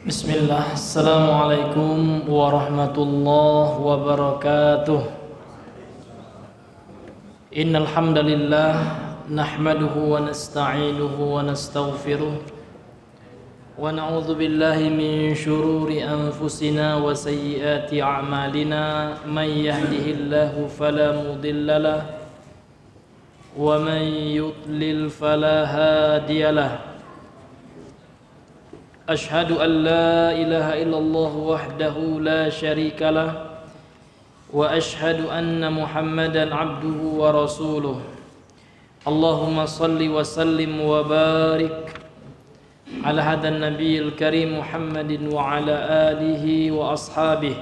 Bismillah, Assalamualaikum warahmatullahi wabarakatuh. Innal hamdalillah nahmaduhu wa nasta'inuhu wa nastaghfiruh wa na'udzu billahi min shururi anfusina wa sayyiati a'malina may yahdihillahu fala mudilla lahu wa man yudlil fala hadiyalah. أشهد أن لا إله إلا الله وحده لا شريك له وأشهد أن محمدا عبده ورسوله اللهم صل وسلم وبارك على هذا النبي الكريم محمد وعلى آله وأصحابه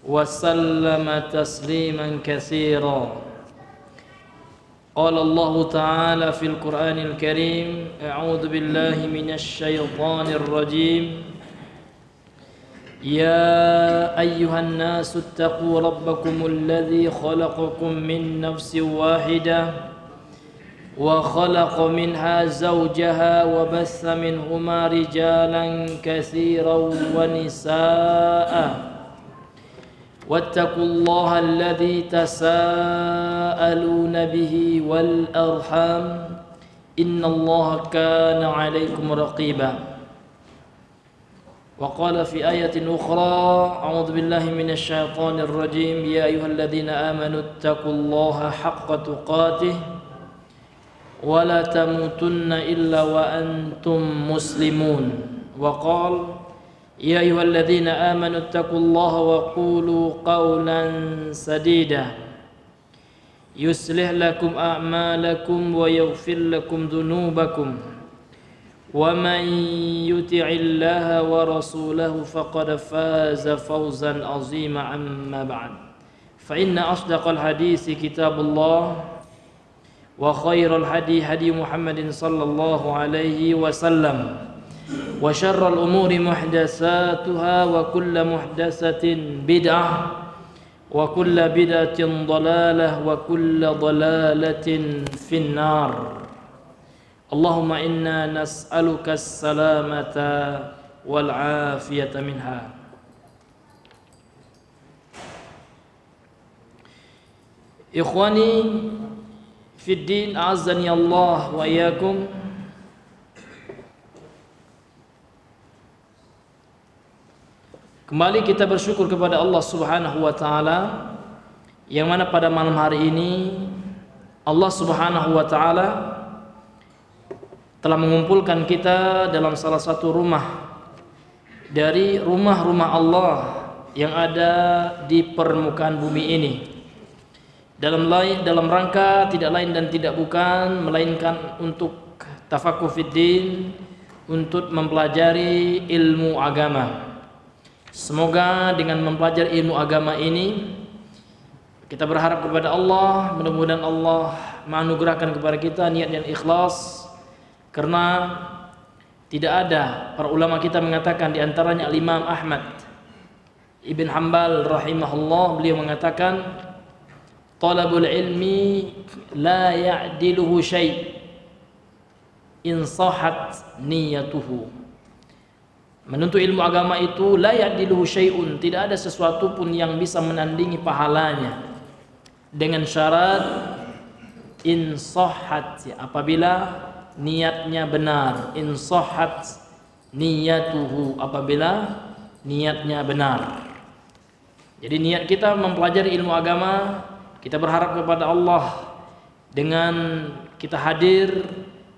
وسلم تسليما كثيرا. قال الله تعالى في القرآن الكريم أعوذ بالله من الشيطان الرجيم يا أيها الناس اتقوا ربكم الذي خلقكم من نفس واحدة وخلق منها زوجها وبث منهما رجالا كثيرا ونساء واتقوا الله الذي تساءلون به والأرحام إن الله كان عليكم رقيبا. وقال في آية أخرى أعوذ بالله من الشيطان الرجيم يا أيها الذين آمنوا اتقوا الله حق تقاته ولا تموتن إلا وأنتم مسلمون. وقال يا أيها الذين آمنوا اتقوا الله وقولوا قولا سديدا يصلح لكم أعمالكم ويغفر لكم ذنوبكم ومن يطع الله ورسوله فقد فاز فوزا عظيما. أما بعد فإن أصدق الحديث كتاب الله وخير الهدي هدي محمد صلى الله عليه وسلم وشر الأمور محدثاتها وكل محدثة بدعة وكل بدعة ضلالة وكل ضلالة في النار. اللهم إنا نسألك السلامة والعافية منها. إخواني في الدين أعزني الله وإياكم. Kembali kita bersyukur kepada Allah Subhanahu wa taala yang mana pada malam hari ini Allah Subhanahu wa taala telah mengumpulkan kita dalam salah satu rumah dari rumah-rumah Allah yang ada di permukaan bumi ini. Dalam rangka tidak lain dan tidak bukan melainkan untuk tafaqquh fid din, untuk mempelajari ilmu agama. Semoga dengan mempelajari ilmu agama ini kita berharap kepada Allah, mudah-mudahan Allah menganugerahkan kepada kita niat yang ikhlas, karena tidak ada para ulama kita mengatakan, di antaranya Imam Ahmad Ibn Hanbal rahimahullah, beliau mengatakan talabul ilmi la ya'diluhu syai' in sahat niyatuhu. Menuntut ilmu agama itu la ya'diluhu syai'un, tidak ada sesuatu pun yang bisa menandingi pahalanya, dengan syarat in sahhat, apabila niatnya benar. In sahhat niyatuhu, apabila niatnya benar. Jadi niat kita mempelajari ilmu agama, kita berharap kepada Allah dengan kita hadir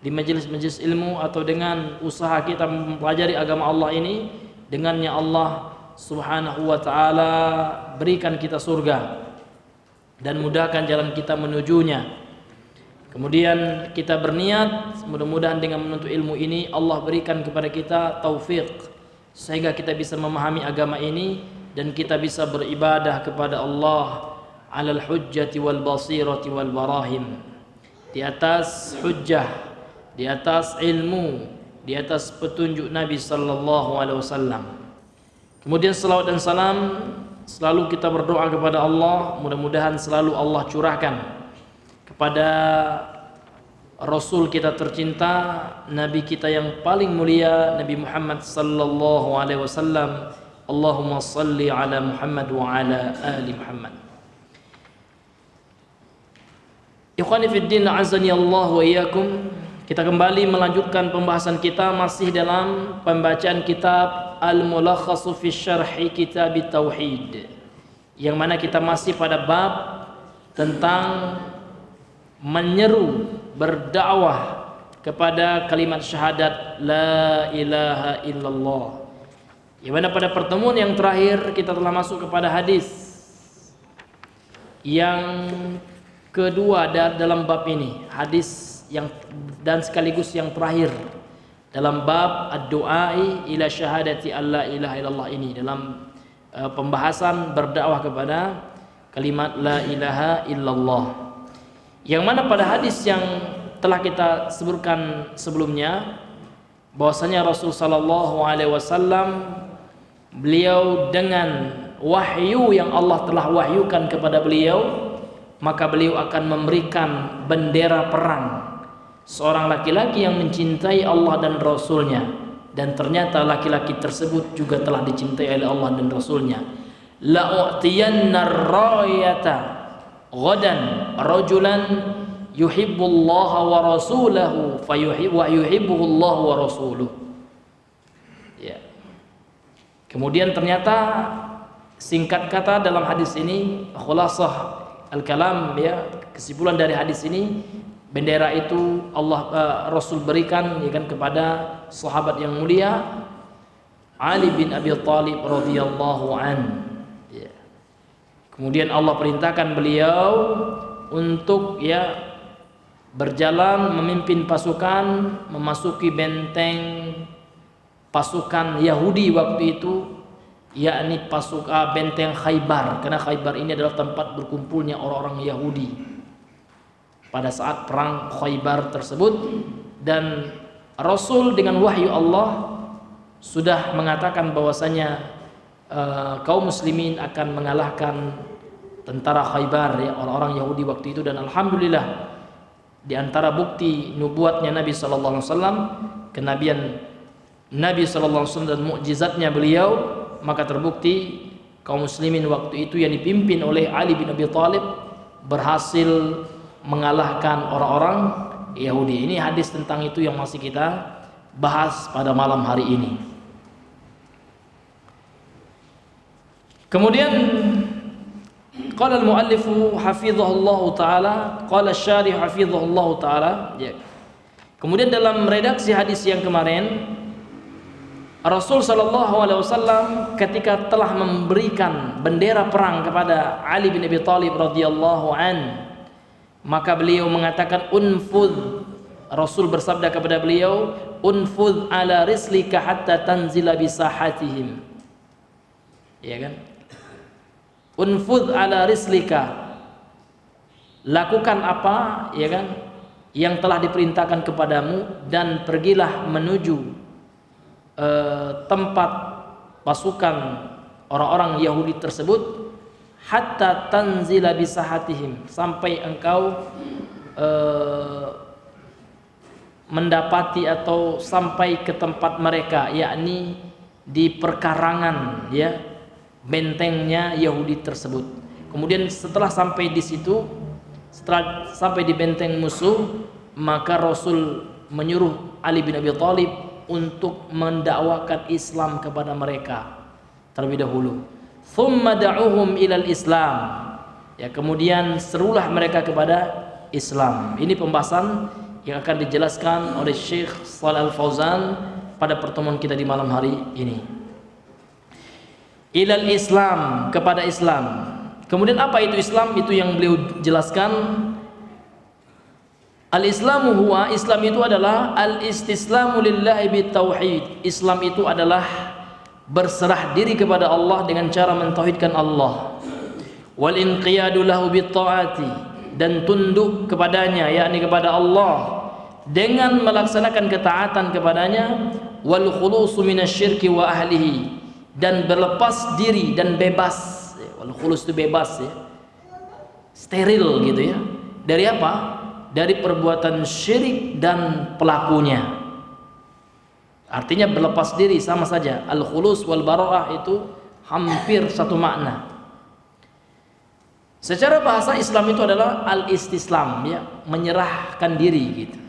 di majelis-majelis ilmu atau dengan usaha kita mempelajari agama Allah ini, dengannya Allah Subhanahu wa taala berikan kita surga dan mudahkan jalan kita menujunya. Kemudian kita berniat mudah-mudahan dengan menuntut ilmu ini Allah berikan kepada kita taufik sehingga kita bisa memahami agama ini dan kita bisa beribadah kepada Allah alal hujjati wal basirati wal barahim, di atas hujjah, di atas ilmu, di atas petunjuk Nabi sallallahu alaihi wasallam. Kemudian salawat dan salam selalu kita berdoa kepada Allah, mudah-mudahan selalu Allah curahkan kepada Rasul kita tercinta, Nabi kita yang paling mulia, Nabi Muhammad sallallahu alaihi wasallam. Allahumma salli ala Muhammad wa ala ali Muhammad. Ikhwani fid din, azani Allah wa iyyakum. Kita kembali melanjutkan pembahasan kita masih dalam pembacaan kitab Al-Mulakhasu fi Syarhi Kitab Tauhid, yang mana kita masih pada bab tentang menyeru, berdakwah kepada kalimat syahadat la ilaha illallah. Yang mana pada pertemuan yang terakhir kita telah masuk kepada hadis yang kedua dalam bab ini, hadis yang dan sekaligus yang terakhir dalam bab ad-du'ai ila syahadati alla ilaha illallah ini, dalam pembahasan berdakwah kepada kalimat la ilaha illallah. Yang mana pada hadis yang telah kita sebutkan sebelumnya, bahwasanya Rasul sallallahu alaihi wasallam beliau dengan wahyu yang Allah telah wahyukan kepada beliau, maka beliau akan memberikan bendera perang seorang laki-laki yang mencintai Allah dan Rasulnya, dan ternyata laki-laki tersebut juga telah dicintai oleh Allah dan Rasulnya. La'utiyanna ar-rayata ghadan rajulan yuhibbullaha wa rasulahu wa yuhibbuhullahu wa rasuluh. Ya. Kemudian ternyata singkat kata dalam hadis ini, khulasah al-kalam, ya, kesimpulan dari hadis ini, bendera itu Rasul berikan, ya kan, kepada sahabat yang mulia Ali bin Abi Thalib radhiyallahu an. Ya. Kemudian Allah perintahkan beliau untuk, ya, berjalan memimpin pasukan memasuki benteng pasukan Yahudi waktu itu, yakni benteng Khaybar, karena Khaybar ini adalah tempat berkumpulnya orang-orang Yahudi pada saat perang Khaybar tersebut. Dan Rasul dengan wahyu Allah sudah mengatakan bahwasanya kaum muslimin akan mengalahkan tentara Khaybar, ya, orang-orang Yahudi waktu itu. Dan alhamdulillah, di antara bukti nubuatnya Nabi sallallahu alaihi wasallam, kenabian Nabi sallallahu alaihi wasallam dan mukjizatnya beliau, maka terbukti kaum muslimin waktu itu yang dipimpin oleh Ali bin Abi Thalib berhasil mengalahkan orang-orang Yahudi. Ini hadis tentang itu yang masih kita bahas pada malam hari ini. Kemudian qala al-muallifu hafizahullahu taala, qala asy-syarih hafizahullahu taala, ya. Kemudian dalam redaksi hadis yang kemarin, Rasul sallallahu alaihi wasallam ketika telah memberikan bendera perang kepada Ali bin Abi Thalib radhiyallahu an, maka beliau mengatakan unfudh. Rasul bersabda kepada beliau, unfudh ala rislika hatta tanzila bi sahatihim. Ya kan? Unfudh ala rislika, lakukan apa, ya kan, yang telah diperintahkan kepadamu, dan pergilah menuju tempat pasukan orang-orang Yahudi tersebut, hatta tanzila bisahatihim, sampai engkau mendapati atau sampai ke tempat mereka, yakni di perkarangan, ya, bentengnya Yahudi tersebut. Kemudian setelah sampai di situ, setelah sampai di benteng musuh, maka Rasul menyuruh Ali bin Abi Thalib untuk mendakwakan Islam kepada mereka terlebih dahulu. Thumma da'uhum ilal Islam, ya, kemudian serulah mereka kepada Islam. Ini pembahasan yang akan dijelaskan oleh Syekh Shalih Al-Fauzan pada pertemuan kita di malam hari ini. Ilal Islam, kepada Islam. Kemudian apa itu Islam? Itu yang beliau jelaskan. Al-Islamu huwa, Islam itu adalah al-istislamu lillahi bitauhid. Islam itu adalah berserah diri kepada Allah dengan cara mentauhidkan Allah. Wal inqiyadu lahu bittaati, dan tunduk kepadanya, yakni kepada Allah, dengan melaksanakan ketaatan kepadanya. Wal khulusu minasyirki wa ahlihi, dan berlepas diri dan bebas. Wal khulus itu bebas, ya, steril gitu, ya, dari apa? dari perbuatan syirik dan pelakunya. Artinya berlepas diri, sama saja. Al-khulus wal bara'ah itu hampir satu makna. Secara bahasa Islam itu adalah al-istislam, ya, menyerahkan diri gitu.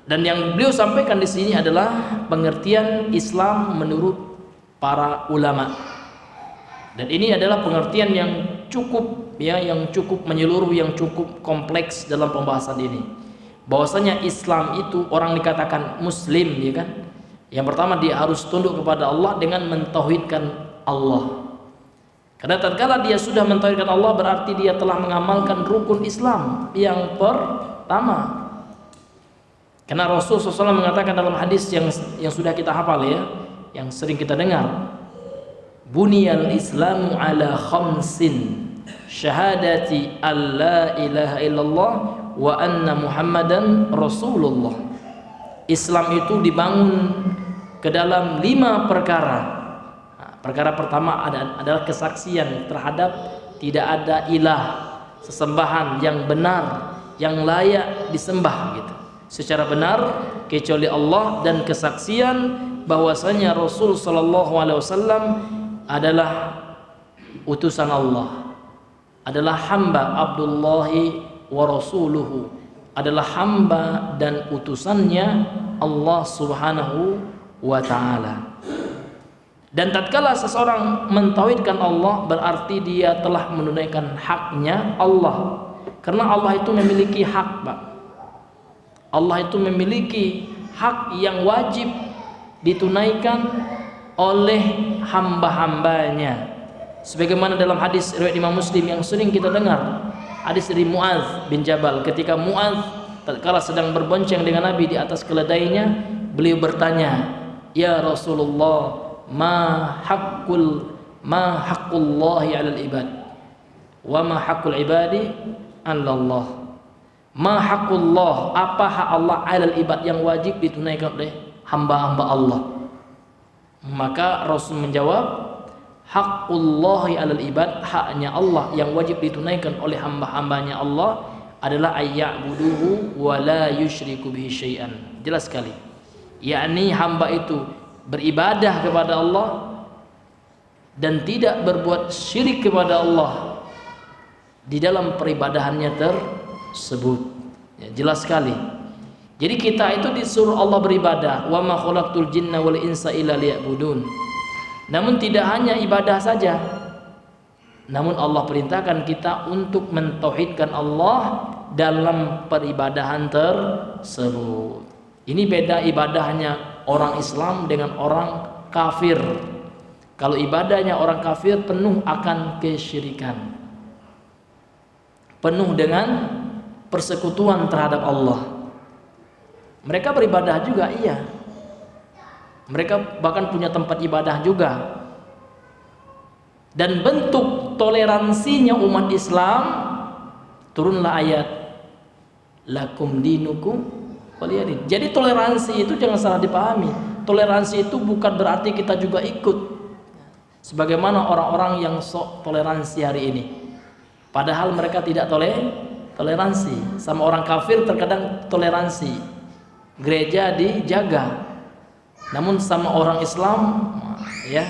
Dan yang beliau sampaikan di sini adalah pengertian Islam menurut para ulama. Dan ini adalah pengertian yang cukup, ya, yang cukup menyeluruh, yang cukup kompleks dalam pembahasan ini. Bahwasanya Islam itu orang dikatakan muslim, ya kan? Yang pertama dia harus tunduk kepada Allah dengan mentauhidkan Allah. Karena tatkala dia sudah mentauhidkan Allah berarti dia telah mengamalkan rukun Islam yang pertama. Karena Rasulullah SAW mengatakan dalam hadis yang sudah kita hafal, ya, yang sering kita dengar, buniyal islamu ala khamsin syahadati alla ilaha illallah wa anna muhammadan rasulullah. Islam itu dibangun ke dalam 5 perkara. Perkara pertama adalah kesaksian terhadap tidak ada ilah sesembahan yang benar, yang layak disembah gitu secara benar kecuali Allah, dan kesaksian bahwasanya Rasul sallallahu alaihi wasallam adalah utusan Allah, adalah hamba Abdullahi wa rasuluhu, adalah hamba dan utusannya Allah subhanahu wa ta'ala. Dan tatkala seseorang mentauhidkan Allah berarti dia telah menunaikan haknya Allah. Karena Allah itu memiliki hak, Pak. Allah itu memiliki hak yang wajib ditunaikan oleh hamba-hambanya. Sebagaimana dalam hadis riwayat Imam Muslim yang sering kita dengar, hadis dari Mu'adz bin Jabal, ketika Mu'adz tatkala sedang berbonceng dengan Nabi di atas keledainya, beliau bertanya, "Ya Rasulullah, ma haqqullahi 'alal ibad wa ma haqqul ibadi 'ala Allah." Ma haqqullah, apa hak Allah 'alal ibad yang wajib ditunaikan oleh hamba-hamba Allah. Maka Rasul menjawab, haqqullahi 'alal ibad, haknya Allah yang wajib ditunaikan oleh hamba-hambanya Allah adalah ayya'buduhu wa la yusyriku bihi syai'an. Jelas sekali, yakni hamba itu beribadah kepada Allah dan tidak berbuat syirik kepada Allah di dalam peribadahannya tersebut, ya, jelas sekali. Jadi kita itu disuruh Allah beribadah, wa ma khalaqtul jinna wal insa illa liya'budun. Namun tidak hanya ibadah saja, namun Allah perintahkan kita untuk mentauhidkan Allah dalam peribadahan tersebut. Ini beda ibadahnya orang Islam dengan orang kafir. Kalau ibadahnya orang kafir penuh akan kesyirikan, penuh dengan persekutuan terhadap Allah. Mereka beribadah juga, iya. Mereka bahkan punya tempat ibadah juga. Dan bentuk toleransinya umat Islam, turunlah ayat lakum dinukum waliyadin. Jadi toleransi itu jangan salah dipahami. Toleransi itu bukan berarti kita juga ikut sebagaimana orang-orang yang sok toleransi hari ini. Padahal mereka tidak toleransi. Sama orang kafir terkadang toleransi, gereja dijaga. Namun sama orang Islam, ya,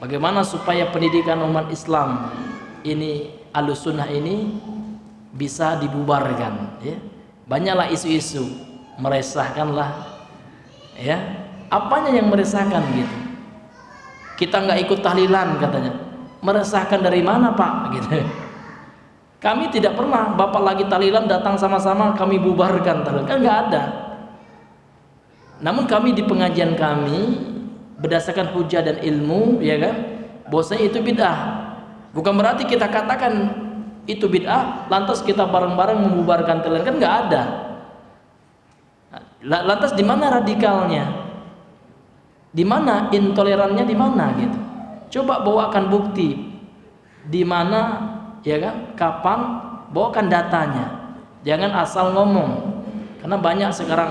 bagaimana supaya pendidikan umat Islam ini, Ahlussunnah ini bisa dibubarkan, ya. Banyaklah isu-isu, meresahkanlah, ya. Apanya yang meresahkan gitu? Kita nggak ikut tahlilan katanya. Meresahkan dari mana, Pak? Gitu. Kami tidak pernah Bapak lagi tahlilan datang sama-sama kami bubarkan tahlilan, kan nggak ada. Namun kami di pengajian kami berdasarkan hujah dan ilmu, ya kan, bahwasanya itu bid'ah. Bukan berarti kita katakan itu bid'ah lantas kita bareng-bareng membubarkan tahlilan, kan nggak ada. Lantas di mana radikalnya? Di mana intolerannya, di mana gitu? Coba bawakan bukti. Di mana, ya kan? Kapan? Bawakan datanya. Jangan asal ngomong. Karena banyak sekarang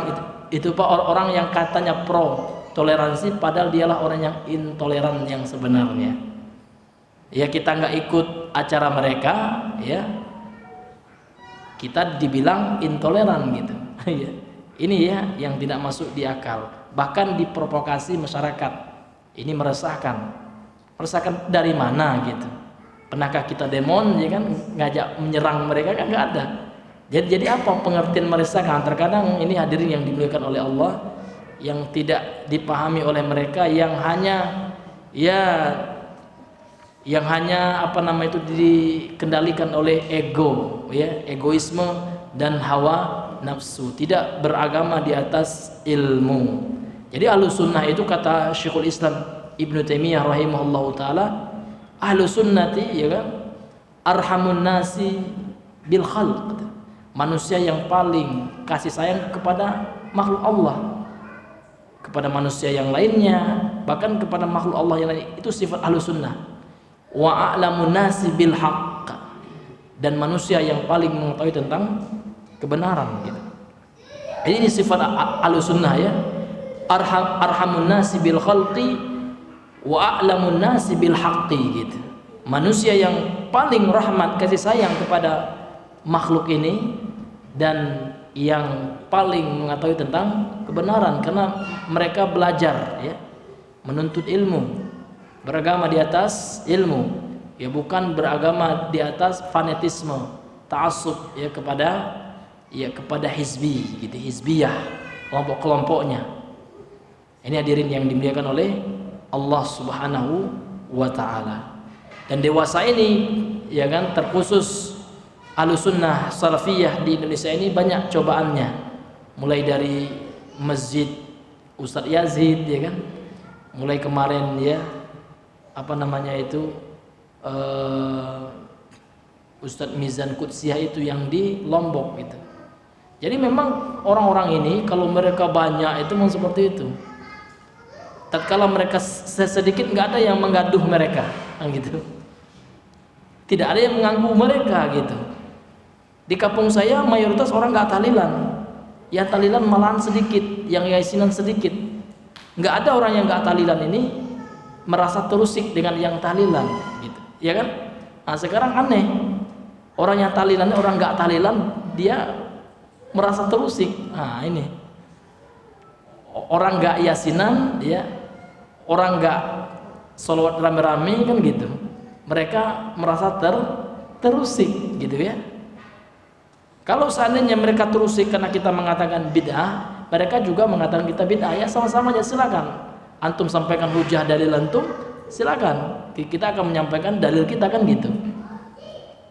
itu Pak orang-orang yang katanya pro toleransi padahal dialah orang yang intoleran yang sebenarnya. Ya kita nggak ikut acara mereka, ya, kita dibilang intoleran gitu. Ya. Ini ya yang tidak masuk di akal. Bahkan diprovokasi masyarakat. Ini meresahkan. Meresahkan dari mana gitu? Pernahkah kita demon, ya kan, ngajak menyerang mereka? Kan nggak ada. Jadi apa pengertian meresahkan? Terkadang ini hadirin yang dimuliakan oleh Allah, yang tidak dipahami oleh mereka, yang hanya apa nama itu dikendalikan oleh ego, ya, egoisme dan hawa nafsu, tidak beragama di atas ilmu. Jadi ahlus sunnah itu kata Syekhul Islam Ibnu Taimiyah rahimahullahu taala, ahlus sunnati, ya kan, arhamun nasi bil khalq, manusia yang paling kasih sayang kepada makhluk Allah, kepada manusia yang lainnya, bahkan kepada makhluk Allah yang lain. Itu sifat ahlus sunnah. Wa a'lamun nasi bil haqq, dan manusia yang paling mengetahui tentang kebenaran gitu. Ini sifat ahlus sunnah, ya, arhamun nasi bil khalqi wa a'lamun nasi bil haqqi gitu. Manusia yang paling rahmat, kasih sayang kepada makhluk ini, dan yang paling mengetahui tentang kebenaran, karena mereka belajar, ya, menuntut ilmu, beragama di atas ilmu, ya, bukan beragama di atas fanatisme, ta'assub, ya, kepada hizbi gitu, hizbiyah, kelompok-kelompoknya. Ini hadirin yang dimuliakan oleh Allah Subhanahu wa taala. Dan dewasa ini, ya kan, terkhusus Ahlussunnah Salafiyah di Indonesia ini banyak cobaannya. Mulai dari Masjid Ustadz Yazid, ya kan, mulai kemarin, ya, apa namanya itu, Ustadz Mizan Qudsiyah itu yang di Lombok gitu. Jadi memang orang-orang ini kalau mereka banyak itu memang seperti itu. Tatkala mereka sedikit, nggak ada yang menggaduh mereka, gitu. Tidak ada yang mengganggu mereka gitu. Di kampung saya mayoritas orang nggak tahlilan, yang tahlilan malahan sedikit, yang yasinan sedikit. Nggak ada orang yang nggak tahlilan ini merasa terusik dengan yang tahlilan, gitu, ya kan? Nah sekarang aneh, orang yang tahlilan, orang nggak tahlilan, dia merasa terusik. Nah ini orang nggak yasinan, ya, orang nggak sholawat rame-rame, kan gitu, mereka merasa terusik, gitu ya. Kalau seandainya mereka terusik karena kita mengatakan bid'ah, mereka juga mengatakan kita bid'ah, ya sama-sama aja, silakan. Antum sampaikan hujah dalil antum, silakan. Kita akan menyampaikan dalil kita, kan gitu.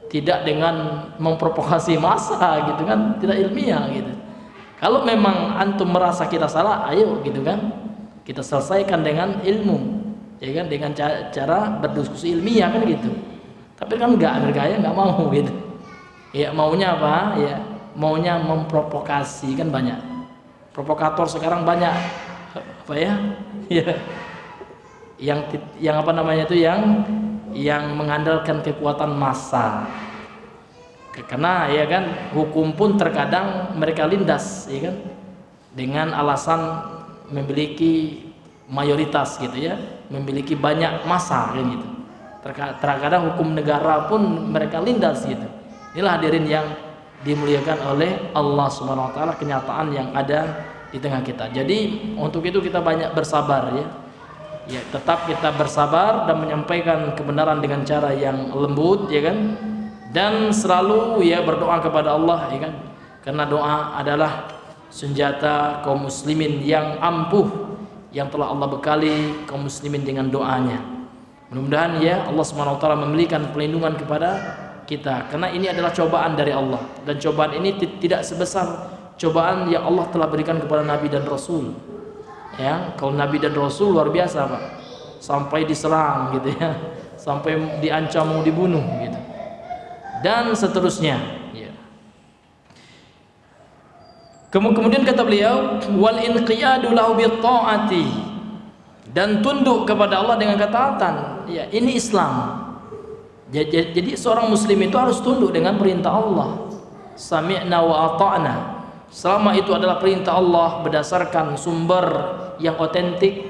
Tidak dengan memprovokasi massa, gitu kan, tidak ilmiah gitu. Kalau memang antum merasa kita salah, ayo gitu kan, kita selesaikan dengan ilmu, ya kan, dengan cara berdiskusi ilmiah, kan gitu. Tapi kan enggak, mereka ya nggak mau gitu. Ya maunya apa? Ya maunya memprovokasi, kan banyak. Provokator sekarang banyak, apa ya? Ya. Yang apa namanya itu, yang mengandalkan kekuatan massa. Karena, ya kan, hukum pun terkadang mereka lindas, ya kan, dengan alasan memiliki mayoritas, gitu ya, memiliki banyak massa, kan gitu. Terkadang hukum negara pun mereka lindas, gitu. Inilah hadirin yang dimuliakan oleh Allah Subhanahu wa taala, kenyataan yang ada di tengah kita. Jadi untuk itu kita banyak bersabar, ya. Ya, tetap kita bersabar dan menyampaikan kebenaran dengan cara yang lembut, ya kan? Dan selalu, ya, berdoa kepada Allah, ya kan? Karena doa adalah senjata kaum muslimin yang ampuh, yang telah Allah bekali kaum muslimin dengan doanya. Mudah-mudahan, ya, Allah Subhanahu wa taala memberikan perlindungan kepada kita, karena ini adalah cobaan dari Allah, dan cobaan ini tidak sebesar cobaan yang Allah telah berikan kepada Nabi dan Rasul. Ya, kalau Nabi dan Rasul luar biasa, Pak, sampai diserang, gitu ya, sampai diancam mau dibunuh, gitu, dan seterusnya. Ya. Kemudian kata beliau, wal inqiyadu lahu bi taati, dan tunduk kepada Allah dengan ketaatan. Ya, ini Islam. Jadi seorang muslim itu harus tunduk dengan perintah Allah. Sami'na wa ata'na. Selama itu adalah perintah Allah berdasarkan sumber yang otentik,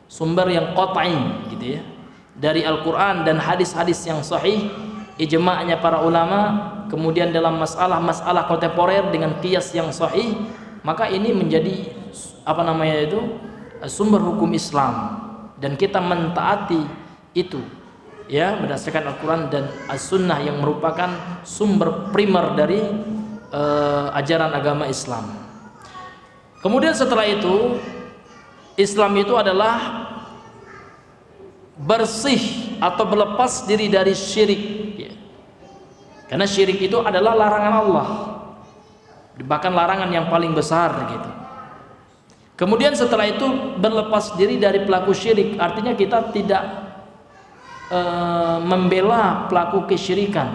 sumber yang qat'i, gitu ya, dari Al-Quran dan hadis-hadis yang sahih, ijma'nya para ulama, kemudian dalam masalah-masalah kontemporer dengan qiyas yang sahih, maka ini menjadi sumber hukum Islam dan kita mentaati itu ya berdasarkan Al-Quran dan As-Sunnah yang merupakan sumber primer dari ajaran agama Islam. Kemudian setelah itu Islam itu adalah bersih atau berlepas diri dari syirik ya. Karena syirik itu adalah larangan Allah, bahkan larangan yang paling besar gitu. Kemudian setelah itu berlepas diri dari pelaku syirik, artinya kita tidak membela pelaku kesyirikan,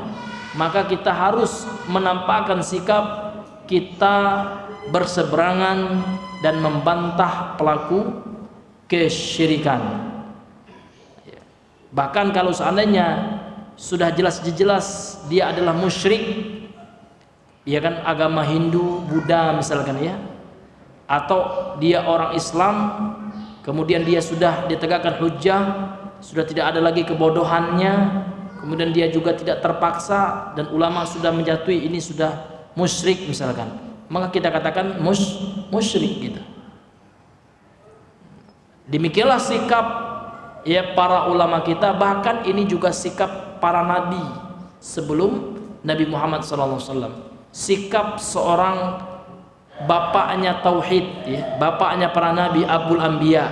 maka kita harus menampakkan sikap kita berseberangan dan membantah pelaku kesyirikan. Bahkan kalau seandainya sudah jelas-jelas dia adalah musyrik, ya kan, agama Hindu, Buddha misalkan ya, atau dia orang Islam, kemudian dia sudah ditegakkan hujjah, sudah tidak ada lagi kebodohannya, kemudian dia juga tidak terpaksa dan ulama sudah menjatuhi ini sudah musyrik misalkan, maka kita katakan musyrik gitu. Demikianlah sikap ya para ulama kita, bahkan ini juga sikap para nabi sebelum Nabi Muhammad SAW. Sikap seorang bapaknya tauhid ya, bapaknya para nabi, Abul Anbiya,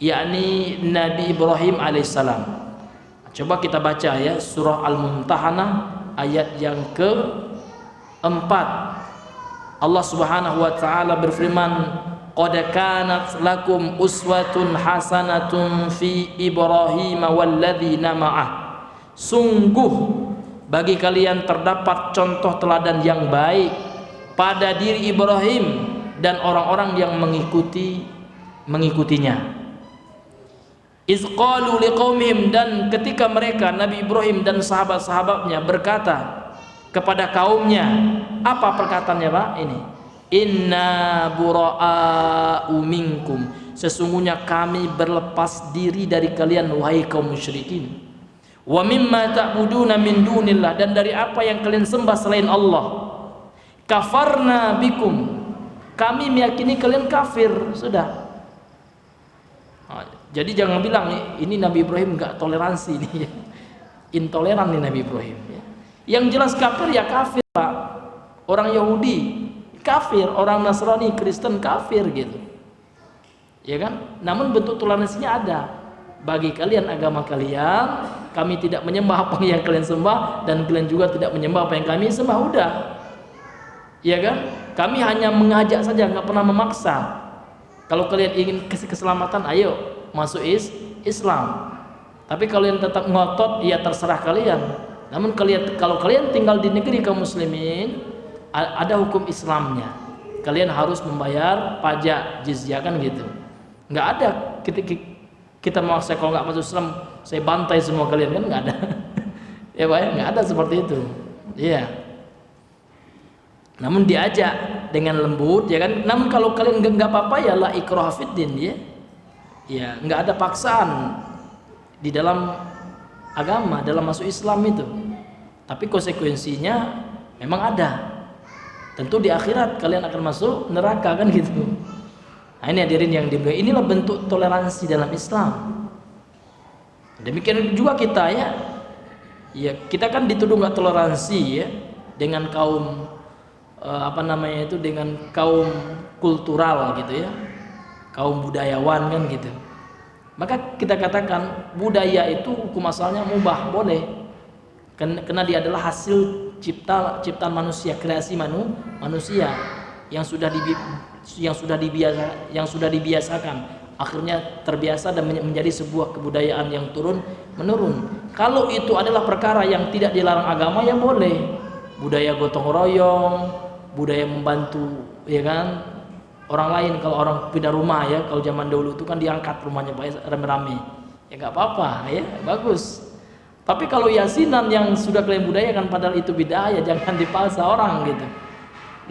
yakni Nabi Ibrahim alaihissalam. Coba kita baca ya surah Al-Mumtahanah ayat yang ke-4. Allah Subhanahu wa taala berfirman, qad kanat lakum uswatun hasanatun fi Ibrahim walladzina ma'ah. Sungguh bagi kalian terdapat contoh teladan yang baik pada diri Ibrahim dan orang-orang yang mengikutinya. Iz qalu liqaumihim, dan ketika mereka Nabi Ibrahim dan sahabat-sahabatnya berkata kepada kaumnya, apa perkataannya Pak? Ini, inna bura'a'u minkum, sesungguhnya kami berlepas diri dari kalian wahai kaum musyrikin, wa mimma ta'buduna min dunillah, dan dari apa yang kalian sembah selain Allah, kafarna bikum, kami meyakini kalian kafir sudah. Jadi jangan bilang ini Nabi Ibrahim enggak toleransi nih, intoleran nih Nabi Ibrahim. Yang jelas kafir ya kafir Pak, orang Yahudi kafir, orang Nasrani, Kristen kafir gitu, ya kan? Namun bentuk toleransinya ada. Bagi kalian agama kalian, kami tidak menyembah apa yang kalian sembah, dan kalian juga tidak menyembah apa yang kami sembah, udah, ya kan? Kami hanya mengajak saja, nggak pernah memaksa. Kalau kalian ingin keselamatan, ayo masuk Islam. Tapi kalau kalian tetap ngotot, ya terserah kalian. Namun kalau kalian tinggal di negeri kaum muslimin, ada hukum Islamnya. Kalian harus membayar pajak, jizyah kan gitu. Nggak ada kita memaksa, kalau nggak masuk Islam saya bantai semua kalian, kan nggak ada. Ya Pak, nggak ada seperti itu. Iya. Namun diajak dengan lembut, ya kan. Namun kalau kalian nggak apa-apa ya la ikraha fiddin ya. Ya, nggak ada paksaan di dalam agama, dalam masuk Islam itu. Tapi konsekuensinya memang ada. Tentu di akhirat kalian akan masuk neraka kan gitu. Nah, ini hadirin yang dimuliakan, inilah bentuk toleransi dalam Islam. Demikian juga kita ya. Ya, kita kan dituduh nggak toleransi ya dengan kaum dengan kaum kultural gitu ya. Kaum budayawan kan gitu. Maka kita katakan budaya itu hukum asalnya mubah, boleh. Karena dia adalah hasil ciptaan manusia, kreasi manusia yang sudah dibiasakan, akhirnya terbiasa dan menjadi sebuah kebudayaan yang turun menurun. Kalau itu adalah perkara yang tidak dilarang agama, ya boleh. Budaya gotong royong, budaya membantu, ya kan, orang lain. Kalau orang pindah rumah ya, kalau zaman dulu itu kan diangkat rumahnya rame-rame, ya nggak apa-apa ya, bagus. Tapi kalau yasinan yang sudah kalian budayakan padahal itu bid'ah, ya jangan dipaksa orang gitu.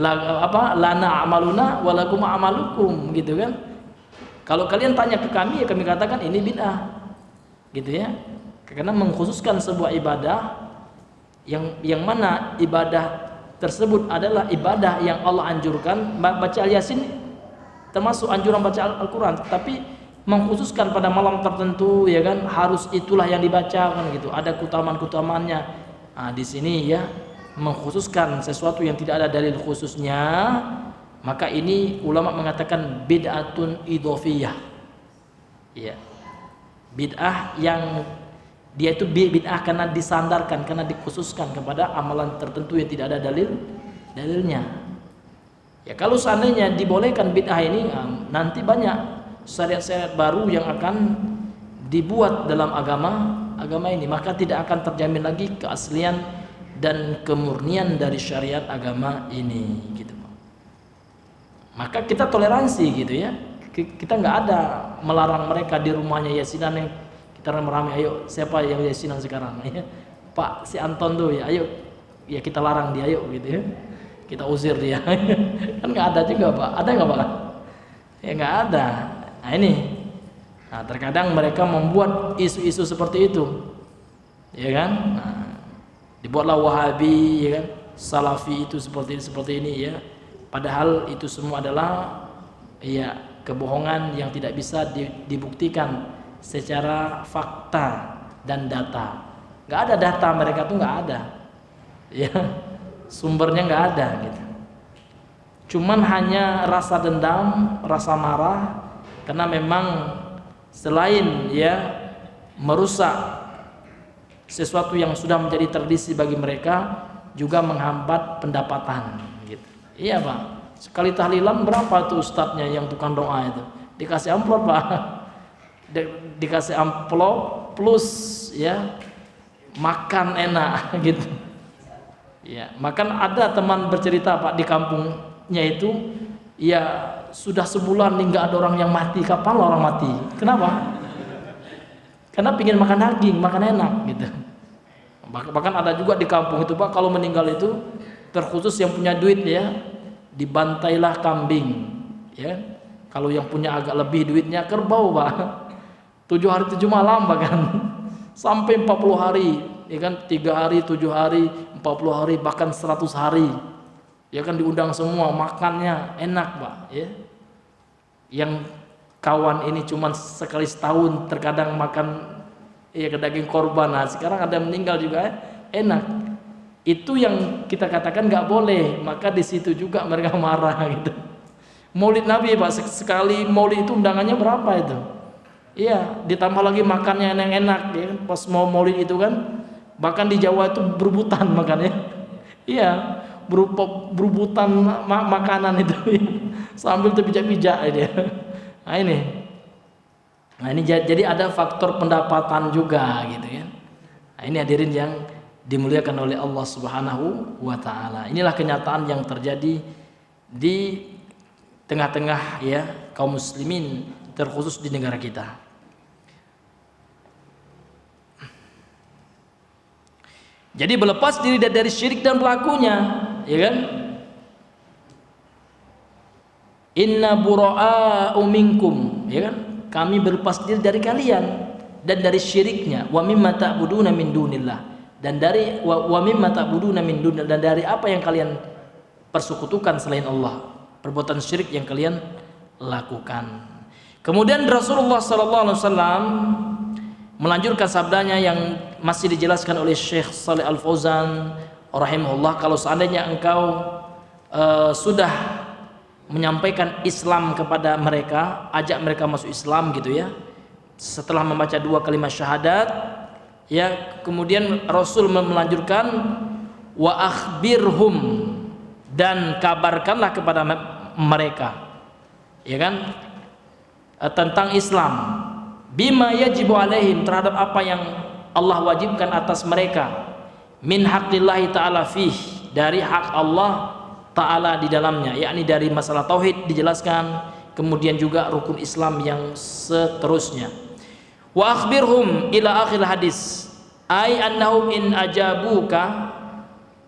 Lana amaluna walakum amalukum gitu kan. Kalau kalian tanya ke kami, ya kami katakan ini bid'ah gitu ya. Karena mengkhususkan sebuah ibadah yang mana ibadah tersebut adalah ibadah yang Allah anjurkan. Baca Yasin termasuk anjuran baca Al-Quran, tapi mengkhususkan pada malam tertentu, ya kan, harus itulah yang dibaca kan gitu. Ada keutamaan-keutamaannya. Nah, di sini ya mengkhususkan sesuatu yang tidak ada dalil khususnya, maka ini ulama mengatakan bid'atun idhofiyah. Ya. Bid'ah yang dia itu bid'ah karena disandarkan, karena dikhususkan kepada amalan tertentu yang tidak ada dalilnya. Ya, kalau seandainya dibolehkan bid'ah ini, nanti banyak syariat-syariat baru yang akan dibuat dalam agama ini, maka tidak akan terjamin lagi keaslian dan kemurnian dari syariat agama ini gitu. Maka kita toleransi gitu ya. Kita nggak ada melarang mereka di rumahnya yasinan yang kita rame-rame, ayo siapa yang yasinan sekarang ya? Pak si Anton tuh ya, ayo ya kita larang dia, ayo gitu ya. Kita usir dia. Kan nggak ada juga Pak. Ada nggak Pak? Ya nggak ada. Nah ini, nah, terkadang mereka membuat isu-isu seperti itu, ya kan? Nah, dibuatlah Wahabi, ya kan? Salafi itu seperti ini ya. Padahal itu semua adalah ya kebohongan yang tidak bisa dibuktikan secara fakta dan data. Nggak ada data mereka tuh nggak ada, ya sumbernya nggak ada gitu. Cuman hanya rasa dendam, rasa marah. Karena memang selain ya merusak sesuatu yang sudah menjadi tradisi bagi mereka, juga menghambat pendapatan gitu. Iya Pak, sekali tahlilan berapa tuh ustadznya yang tukang doa itu? Dikasih amplop Pak, dikasih amplop plus ya makan enak gitu. Ya, makan ada teman bercerita Pak di kampungnya itu, ya sudah sebulan nih nggak ada orang yang mati. Kapan orang mati? Kenapa? Karena pingin makan daging, makan enak gitu. Bahkan ada juga di kampung itu Pak, kalau meninggal itu terkhusus yang punya duit ya, dibantailah kambing ya. Kalau yang punya agak lebih duitnya kerbau Pak. 7 hari 7 malam bahkan sampai 40 hari ya kan, 3 hari 7 hari 40 hari bahkan 100 hari. Ya kan diundang semua, makannya enak Pak ya. Yang kawan ini cuma sekali setahun terkadang makan ya daging korban. Nah, sekarang ada meninggal juga enak. Itu yang kita katakan nggak boleh, maka di situ juga mereka marah gitu. Maulid Nabi Pak, sekali maulid itu undangannya berapa itu? Iya, ditambah lagi makannya enak-enak ya. Pas mau maulid itu kan, bahkan di Jawa itu berebutan makannya. Iya, berebutan makanan itu sambil terpijak-pijak dia. Nah ini jadi ada faktor pendapatan juga gitu ya. Nah ini hadirin yang dimuliakan oleh Allah Subhanahu wa taala. Inilah kenyataan yang terjadi di tengah-tengah ya kaum muslimin, terkhusus di negara kita. Jadi berlepas diri dari syirik dan pelakunya, ya kan? Inna bura'a'u minkum, ya kan? Kami berlepas diri dari kalian dan dari syiriknya. Wa mimma ta'buduna min dunillah, dan dari wa mimma ta'buduna min dunillah, dan dari apa yang kalian persekutukan selain Allah, perbuatan syirik yang kalian lakukan. Kemudian Rasulullah sallallahu alaihi wasallam melanjutkan sabdanya yang masih dijelaskan oleh Syekh Shalih Al Fauzan rahimahullah, kalau seandainya engkau sudah menyampaikan Islam kepada mereka, ajak mereka masuk Islam gitu ya, setelah membaca 2 kalimat syahadat ya, kemudian Rasul melanjutkan wa akhbirhum, dan kabarkanlah kepada mereka ya kan tentang Islam, bima yajibu alaihim, terhadap apa yang Allah wajibkan atas mereka, min haqqillahi ta'ala fih, dari hak Allah ta'ala di dalamnya, yakni dari masalah tauhid dijelaskan, kemudian juga rukun Islam yang seterusnya. Wa akhbirhum ila akhir hadis, ai annahum in ajabuka,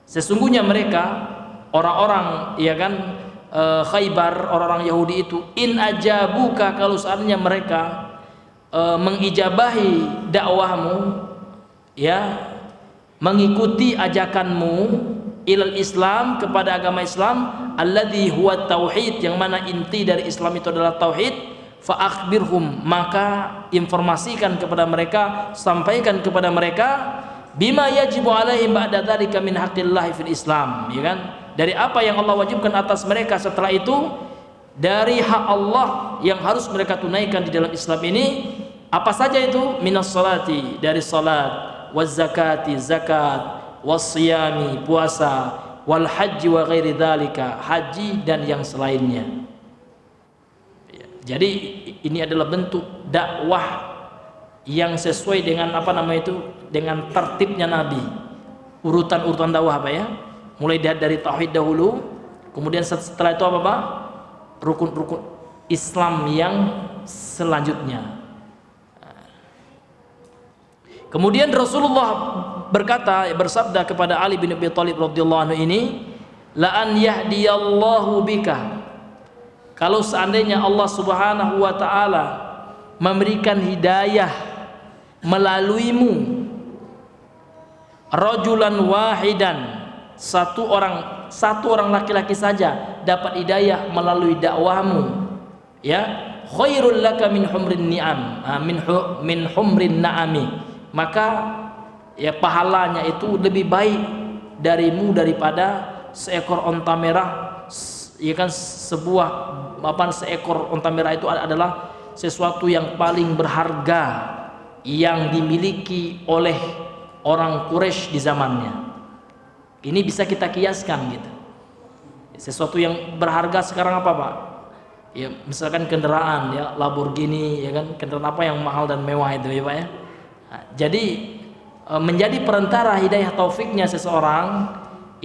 sesungguhnya mereka orang-orang ya kan Khaybar, orang-orang Yahudi itu, in ajabuka, kalau seandainya mereka mengijabahi dakwahmu ya, mengikuti ajakanmu ilal Islam, kepada agama Islam, alladzi huwa tauhid, yang mana inti dari Islam itu adalah tauhid, fa akhbirhum, maka informasikan kepada mereka, sampaikan kepada mereka, bima yajibu alaihim ba'da dzalika min haqqillahi fil Islam, ya kan, dari apa yang Allah wajibkan atas mereka setelah itu, dari hak Allah yang harus mereka tunaikan di dalam Islam ini. Apa saja itu? Minas salati, dari salat, waz zakati, zakat, was siyami, puasa, wal haji wa ghairi dzalika, haji dan yang selainnya. Jadi ini adalah bentuk dakwah yang sesuai dengan apa namanya itu, dengan tertibnya Nabi, urutan-urutan dakwah, Pak ya. Mulai dari tauhid dahulu, kemudian setelah itu apa, Pak? Rukun-rukun Islam yang selanjutnya. Kemudian Rasulullah bersabda kepada Ali bin Abi Thalib radhiyallahu anhu ini, la an yahdiyallahu bika, kalau seandainya Allah Subhanahu wa taala memberikan hidayah melaluimu, rajulan wahidan, satu orang laki-laki saja dapat hidayah melalui dakwahmu, ya, khairul laka min humrin ni'am, min humrin na'ami, maka ya pahalanya itu lebih baik darimu daripada seekor onta merah, ya kan, seekor onta merah itu adalah sesuatu yang paling berharga yang dimiliki oleh orang Quraisy di zamannya. Ini bisa kita kiaskan gitu. Sesuatu yang berharga sekarang apa, Pak? Ya, misalkan kendaraan, ya, Lamborghini, ya kan, kendaraan apa yang mahal dan mewah itu, ya Pak ya. Nah, jadi menjadi perantara hidayah taufiknya seseorang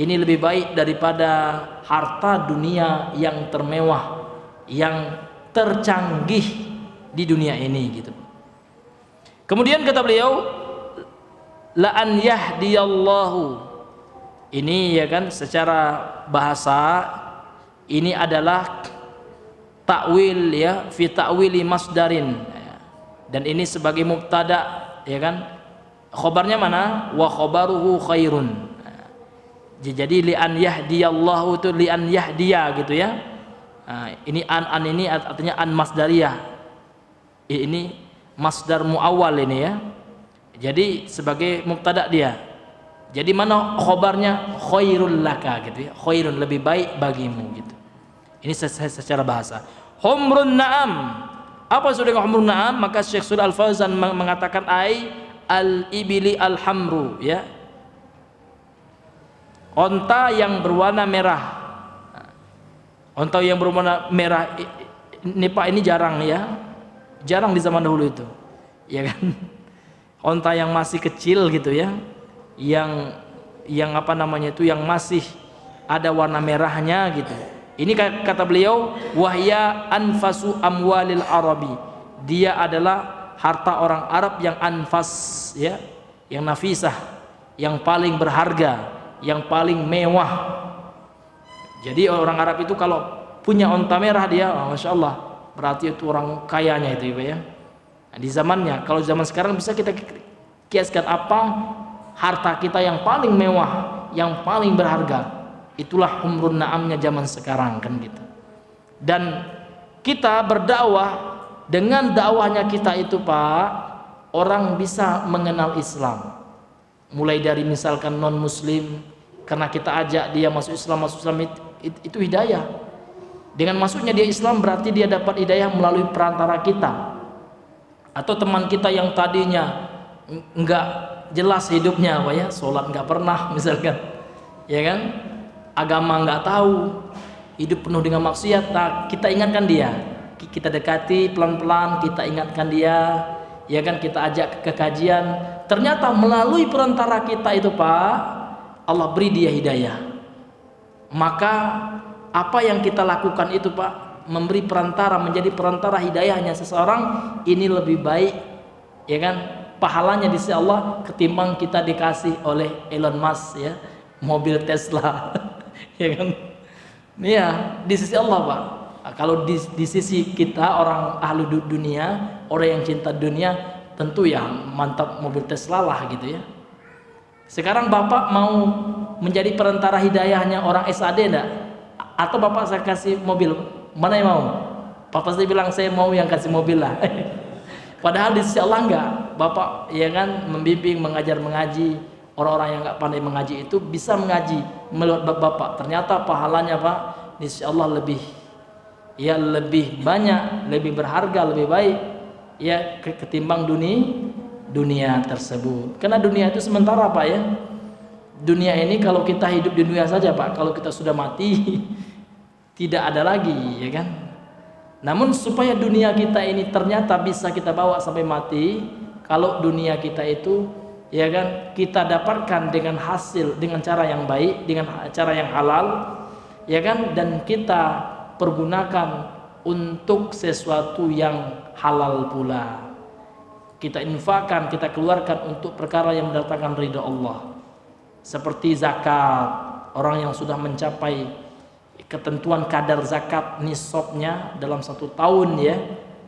ini lebih baik daripada harta dunia yang termewah, yang tercanggih di dunia ini gitu. Kemudian kata beliau, la an yahdiyallahu, ini ya kan secara bahasa ini adalah takwil, ya, fi ta'wili masdarin, dan ini sebagai mubtada, ya kan, khobarnya mana, wa khobaruhu khairun. Jadi li an yahdiyallahu itu li an yahdiya gitu ya. Nah, ini an ini artinya an masdariyah, ini masdar muawwal ini ya, jadi sebagai mubtada dia. Jadi mana khobarnya, khairul laka gitu ya, khairun, lebih baik bagimu gitu. Ini secara bahasa. Humrun na'am, apa sudah dengan humrun na'am? Maka Syekh Shalih Al Fauzan mengatakan al-ibili al-hamru, ya, onta yang berwarna merah. Onta yang berwarna merah ini Pak, ini jarang ya, jarang di zaman dahulu itu, ya kan. Onta yang masih kecil gitu ya, yang apa namanya itu, yang masih ada warna merahnya gitu. Ini kata beliau, wahya anfasu amwalil arabi, dia adalah harta orang Arab yang anfas, ya, yang nafisah, yang paling berharga, yang paling mewah. Jadi orang Arab itu kalau punya onta merah dia, oh, masya Allah, berarti itu orang kayanya itu ya. Nah, di zamannya, kalau zaman sekarang bisa kita kiaskan apa harta kita yang paling mewah, yang paling berharga, itulah humrun na'amnya zaman sekarang kan gitu. Dan kita berdakwah, dengan dakwahnya kita itu Pak, orang bisa mengenal Islam. Mulai dari misalkan non muslim, karena kita ajak dia masuk Islam itu hidayah. Dengan masuknya dia Islam berarti dia dapat hidayah melalui perantara kita. Atau teman kita yang tadinya enggak jelas hidupnya, Pak ya, sholat nggak pernah misalkan, ya kan, agama nggak tahu, hidup penuh dengan maksiat. Nah, kita ingatkan dia, kita dekati pelan-pelan, kita ingatkan dia, ya kan, kita ajak ke kajian. Ternyata melalui perantara kita itu Pak, Allah beri dia hidayah. Maka apa yang kita lakukan itu Pak, memberi perantara, menjadi perantara hidayahnya seseorang, ini lebih baik, ya kan, pahalanya di sisi Allah ketimbang kita dikasih oleh Elon Musk, ya, mobil Tesla. Ya kan, ya, di sisi Allah Pak. Nah, kalau di sisi kita orang ahli dunia, orang yang cinta dunia, tentu ya mantap mobil Tesla lah gitu ya. Sekarang Bapak mau menjadi perantara hidayahnya orang SAD enggak? Atau Bapak saya kasih mobil? Mana yang mau? Bapak pasti bilang saya mau yang kasih mobil lah. Padahal di sisi Allah enggak. Bapak ya kan membimbing, mengajar, mengaji. Orang-orang yang enggak pandai mengaji itu bisa mengaji menurut Bapak. Ternyata pahalanya Pak di sisi Allah lebih lebih banyak, lebih berharga, lebih baik ya ketimbang dunia tersebut. Karena dunia itu sementara Pak ya. Dunia ini kalau kita hidup di dunia saja Pak, kalau kita sudah mati tidak ada lagi ya kan. Namun supaya dunia kita ini ternyata bisa kita bawa sampai mati, kalau dunia kita itu ya kan kita dapatkan dengan hasil, dengan cara yang baik, dengan cara yang halal ya kan, dan kita pergunakan untuk sesuatu yang halal pula. Kita infakkan, kita keluarkan untuk perkara yang mendatangkan ridha Allah. Seperti zakat, orang yang sudah mencapai ketentuan kadar zakat nisabnya dalam 1 tahun ya,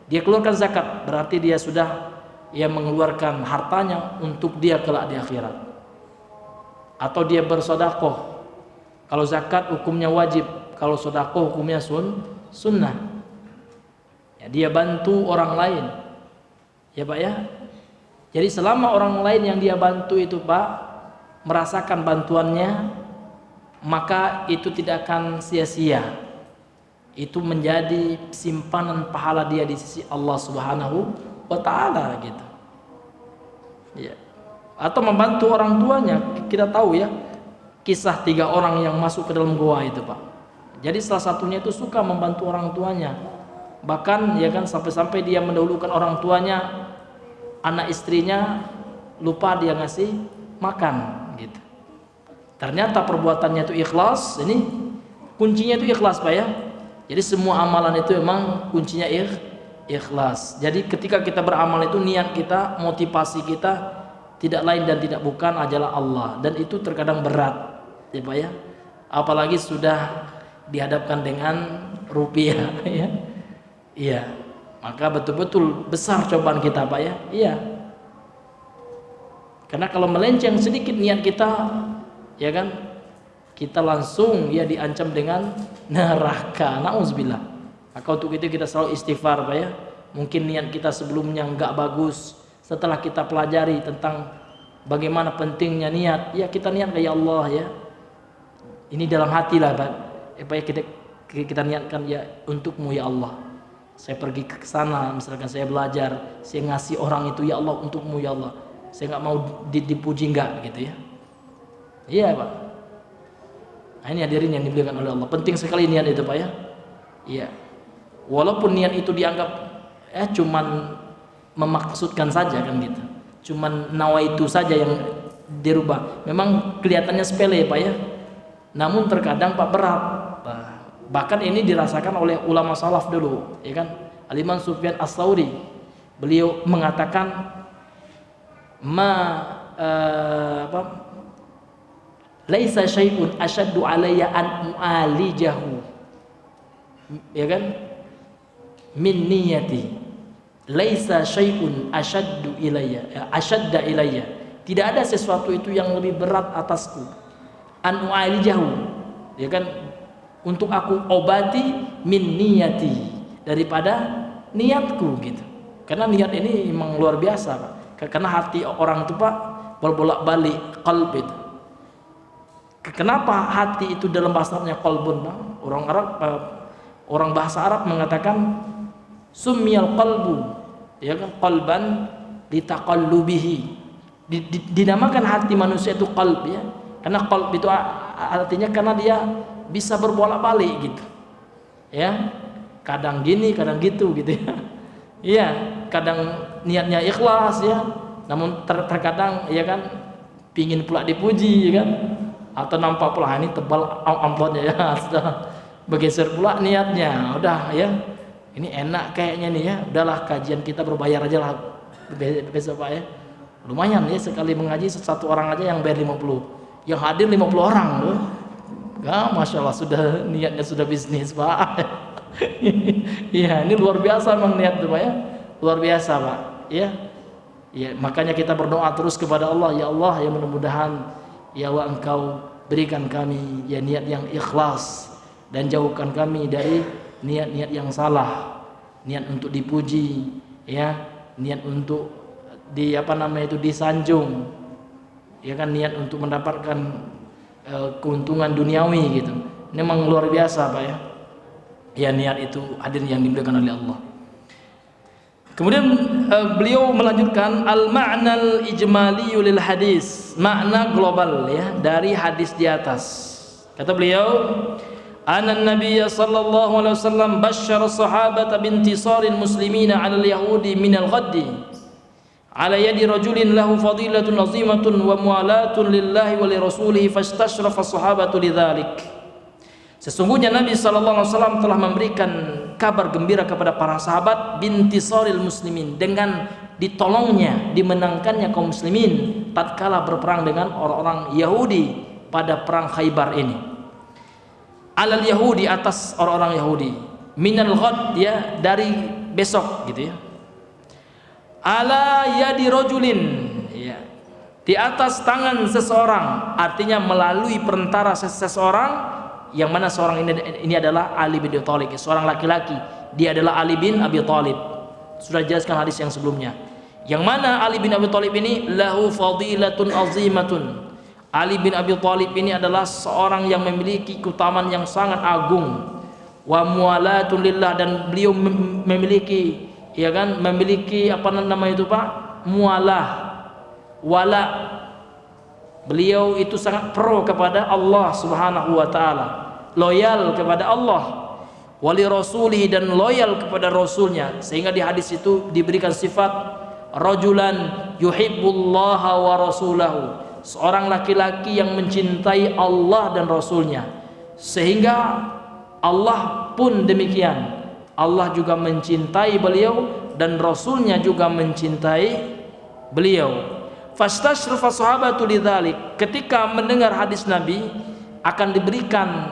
dia keluarkan zakat, berarti dia sudah mengeluarkan hartanya untuk dia kelak di akhirat. Atau dia bersedekah. Kalau zakat hukumnya wajib, kalau sedekah hukumnya sunnah. Ya, dia bantu orang lain. Ya Pak ya. Jadi selama orang lain yang dia bantu itu Pak merasakan bantuannya, maka itu tidak akan sia-sia. Itu menjadi simpanan pahala dia di sisi Allah Subhanahu wa taala gitu. Ya. Atau membantu orang tuanya. Kita tahu ya kisah 3 orang yang masuk ke dalam goa itu Pak. Jadi salah satunya itu suka membantu orang tuanya. Bahkan ya kan sampai-sampai dia mendahulukan orang tuanya, anak istrinya lupa dia ngasih makan gitu. Ternyata perbuatannya itu ikhlas. Ini kuncinya itu ikhlas Pak ya. Jadi semua amalan itu memang kuncinya ikhlas. Jadi ketika kita beramal itu niat kita, motivasi kita tidak lain dan tidak bukan adalah Allah, dan itu terkadang berat ya Pak ya. Apalagi sudah dihadapkan dengan rupiah ya. Iya. Maka betul-betul besar cobaan kita Pak ya. Iya. Karena kalau melenceng sedikit niat kita ya kan, kita langsung ya diancam dengan neraka. Nauzubillah. Maka untuk itu kita selalu istighfar Pak ya. Mungkin niat kita sebelumnya enggak bagus, setelah kita pelajari tentang bagaimana pentingnya niat, ya kita niat ya Allah ya. Ini dalam hati lah Pak. Ya kita niatkan ya untukmu ya Allah. Saya pergi ke sana, misalkan saya belajar, saya ngasih orang itu ya Allah untukmu ya Allah. Saya nggak mau dipuji enggak gitu ya. Iya Pak. Nah, ini hadirin yang dimuliakan oleh Allah. Penting sekali niat itu Pak ya. Iya. Walaupun niat itu dianggap cuman memaksudkan saja kan gitu. Cuman nawaitu saja yang dirubah. Memang kelihatannya sepele Pak ya. Namun terkadang Pak berat. Bahkan ini dirasakan oleh ulama salaf dulu, ya kan? Al-Imam Sufyan Ats-Tsauri. Beliau mengatakan laisa syai'un asyaddu alayya an u'alijahu. Ya kan? Min niyati. Laisa syai'un asyaddu ilayya. Tidak ada sesuatu itu yang lebih berat atasku. An u'alijahu. Ya kan? Untuk aku obati min niyati, daripada niatku gitu. Karena niat ini memang luar biasa Pak. Karena hati orang itu Pak berbolak-balik qalb itu. Kenapa hati itu dalam bahasa Arabnya qalbun Pak? Orang bahasa Arab mengatakan summiyal qalbu, ya kan, qalban litaqallubihi. Dinamakan hati manusia itu qalb ya. Karena qalb itu artinya karena dia bisa berbolak-balik gitu ya, kadang gini kadang gitu ya. Iya, kadang niatnya ikhlas ya, namun terkadang ya kan pingin pula dipuji ya kan, atau nampak pula ini tebal amplopnya ya, sudah bergeser pula niatnya, udah ya ini enak kayaknya nih ya, udahlah kajian kita berbayar aja lah besok Pak ya. Lumayan ya sekali mengaji 1 orang aja yang bayar 50, yang hadir 50 orang loh. Ya, Masya Allah, sudah niatnya sudah bisnis Pak. Iya, ini luar biasa memang niat itu Pak ya, luar biasa Pak ya. Ya, makanya kita berdoa terus kepada Allah, ya Allah, ya mudah-mudahan ya Allah Engkau berikan kami ya niat yang ikhlas dan jauhkan kami dari niat-niat yang salah, niat untuk dipuji, ya, niat untuk disanjung, ya kan, niat untuk mendapatkan keuntungan duniawi gitu. Ini memang luar biasa Pak ya. Ya niat itu hadirin yang dimuliakan oleh Allah. Kemudian beliau melanjutkan al-ma'nal ijmali lil hadis, makna global ya dari hadis di atas. Kata beliau, anna nabiyya sallallahu alaihi wasallam basyara sahabata bintisaril muslimina 'ala al-yahudi min al-ghaddi 'ala yadi rajulin lahu fadilatun 'azimatun wa muwalatun lillahi wa li rasulih fastashrafa sahabatu lidzalik. Sesungguhnya Nabi sallallahu alaihi wasallam telah memberikan kabar gembira kepada para sahabat bintisaril muslimin, dengan ditolongnya, dimenangkannya kaum muslimin tatkala berperang dengan orang-orang Yahudi pada perang Khaybar ini. Alal Yahudi, atas orang-orang Yahudi, minal ghad ya dari besok gitu ya. Ala yadi rajulin ya, di atas tangan seseorang, artinya melalui perantara seseorang, yang mana seorang ini adalah Ali bin Abi Thalib, seorang laki-laki, dia adalah Ali bin Abi Thalib. Sudah jelaskan hadis yang sebelumnya, yang mana Ali bin Abi Thalib ini lahu fadilatun azimatun. Ali bin Abi Thalib ini adalah seorang yang memiliki keutamaan yang sangat agung, wa muwalatun lillah, dan beliau memiliki ya kan, memiliki apa nama itu Pak, mualah, wala. Beliau itu sangat pro kepada Allah Subhanahu wa taala, loyal kepada Allah, wali rasulih, dan loyal kepada rasulnya, sehingga di hadis itu diberikan sifat rajulan yuhibbullaha wa rasulahu, seorang laki-laki yang mencintai Allah dan rasulnya, sehingga Allah pun demikian, Allah juga mencintai beliau dan rasulnya juga mencintai beliau. Fastashrafa sahabatu lidzalik, ketika mendengar hadis Nabi akan diberikan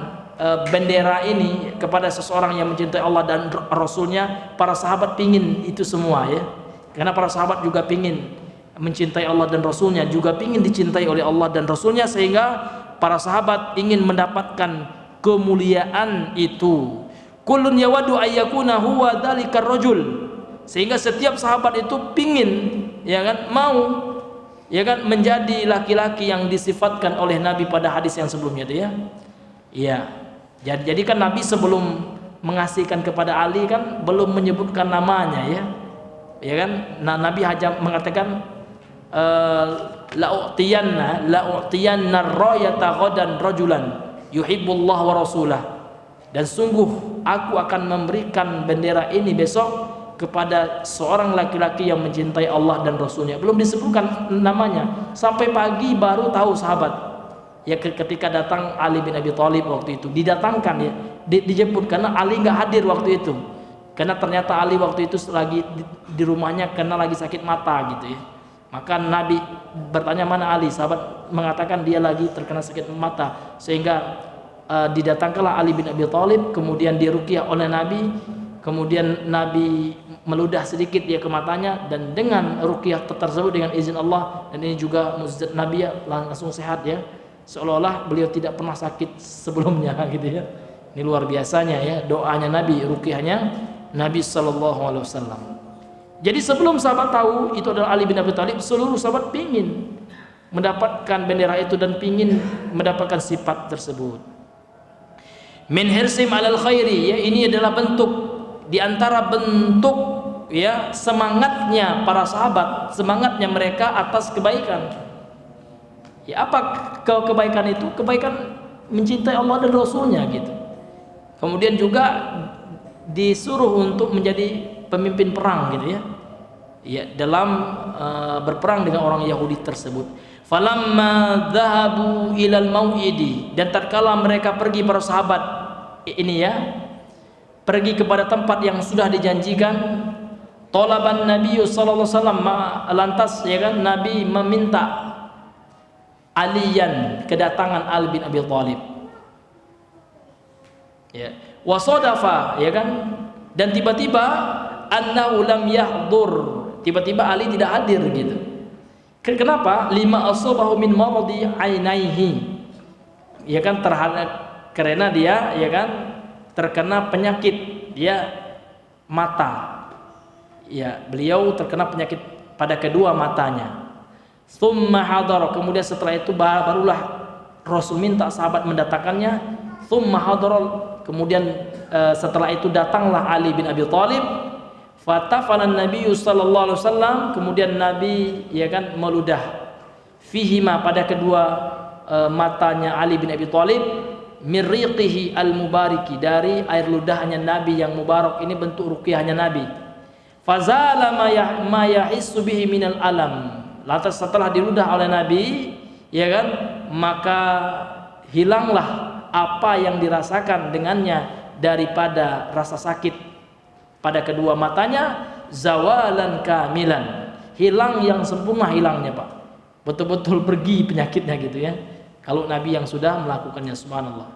bendera ini kepada seseorang yang mencintai Allah dan Rasulnya, para sahabat pingin itu semua ya, karena para sahabat juga pingin mencintai Allah dan Rasulnya, juga pingin dicintai oleh Allah dan Rasulnya, sehingga para sahabat ingin mendapatkan kemuliaan itu. Kullun yawadu ayyakuna huwa dzalikar rajul, sehingga setiap sahabat itu pingin ya kan, mau ya kan, menjadi laki-laki yang disifatkan oleh Nabi pada hadis yang sebelumnya itu ya. Iya. Jadi kan Nabi sebelum mengasihkan kepada Ali kan belum menyebutkan namanya ya. Ya kan? Nah, Nabi hanya mengatakan la'u'tiyanna ar-rayata ghadan rajulan yuhibbullah wa rasulah. Dan sungguh aku akan memberikan bendera ini besok kepada seorang laki-laki yang mencintai Allah dan Rasulnya. Belum disebutkan namanya, sampai pagi baru tahu sahabat ya, ketika datang Ali bin Abi Thalib waktu itu, didatangkan ya, dijemput, karena Ali nggak hadir waktu itu, karena ternyata Ali waktu itu lagi di rumahnya karena lagi sakit mata gitu ya. Maka Nabi bertanya mana Ali, sahabat mengatakan dia lagi terkena sakit mata, sehingga didatangkanlah Ali bin Abi Thalib, kemudian diruqyah oleh Nabi. Kemudian Nabi meludah sedikit dia ke matanya, dan dengan ruqyah tersebut dengan izin Allah, dan ini juga mukjizat Nabi ya, langsung sehat ya, seolah-olah beliau tidak pernah sakit sebelumnya gitu ya. Ini luar biasanya ya doanya Nabi, ruqyahnya Nabi sallallahu alaihi wasallam. Jadi sebelum sahabat tahu itu adalah Ali bin Abi Thalib, seluruh sahabat pingin mendapatkan bendera itu dan pingin mendapatkan sifat tersebut. Min hirsim alal khairi ya, ini adalah bentuk di antara bentuk ya semangatnya para sahabat, semangatnya mereka atas kebaikan. Ya, apa kebaikan itu? Kebaikan mencintai Allah dan Rasulnya gitu. Kemudian juga disuruh untuk menjadi pemimpin perang gitu ya. Ya, dalam berperang dengan orang Yahudi tersebut. Falamma dhahabu ilal mau'idi, dan tatkala mereka pergi para sahabat ini ya, pergi kepada tempat yang sudah dijanjikan, talaban Nabi sallallahu alaihi wasallam, lantas ya kan Nabi meminta Aliyan, kedatangan Ali bin Abi Thalib. Ya, wasadafa ya kan, dan tiba-tiba annahu lam yahdur, tiba-tiba Ali tidak hadir gitu. Kenapa? Lima asabahu min maradi ainaihi. Ya kan, terhadap karena dia ya kan terkena penyakit dia mata. Ya, beliau terkena penyakit pada kedua matanya. Tsumma hadara, kemudian setelah itu barulah Rasul minta sahabat mendatangkannya. Tsumma hadara, kemudian setelah itu datanglah Ali bin Abi Thalib. Fatafana Nabi sallallahu alaihi wasallam, kemudian Nabi ya kan meludah fihima, pada kedua matanya Ali bin Abi Thalib, mirriqihi al-mubariki, dari air ludahnya Nabi yang mubarak. Ini bentuk ruqyahnya Nabi. Fazala ma yahissu bihi minal alam. Lantas setelah diludah oleh Nabi ya kan, maka hilanglah apa yang dirasakan dengannya daripada rasa sakit pada kedua matanya, zawalan kamilan, hilang yang sempurna hilangnya Pak, betul-betul pergi penyakitnya gitu ya, kalau Nabi yang sudah melakukannya. Subhanallah.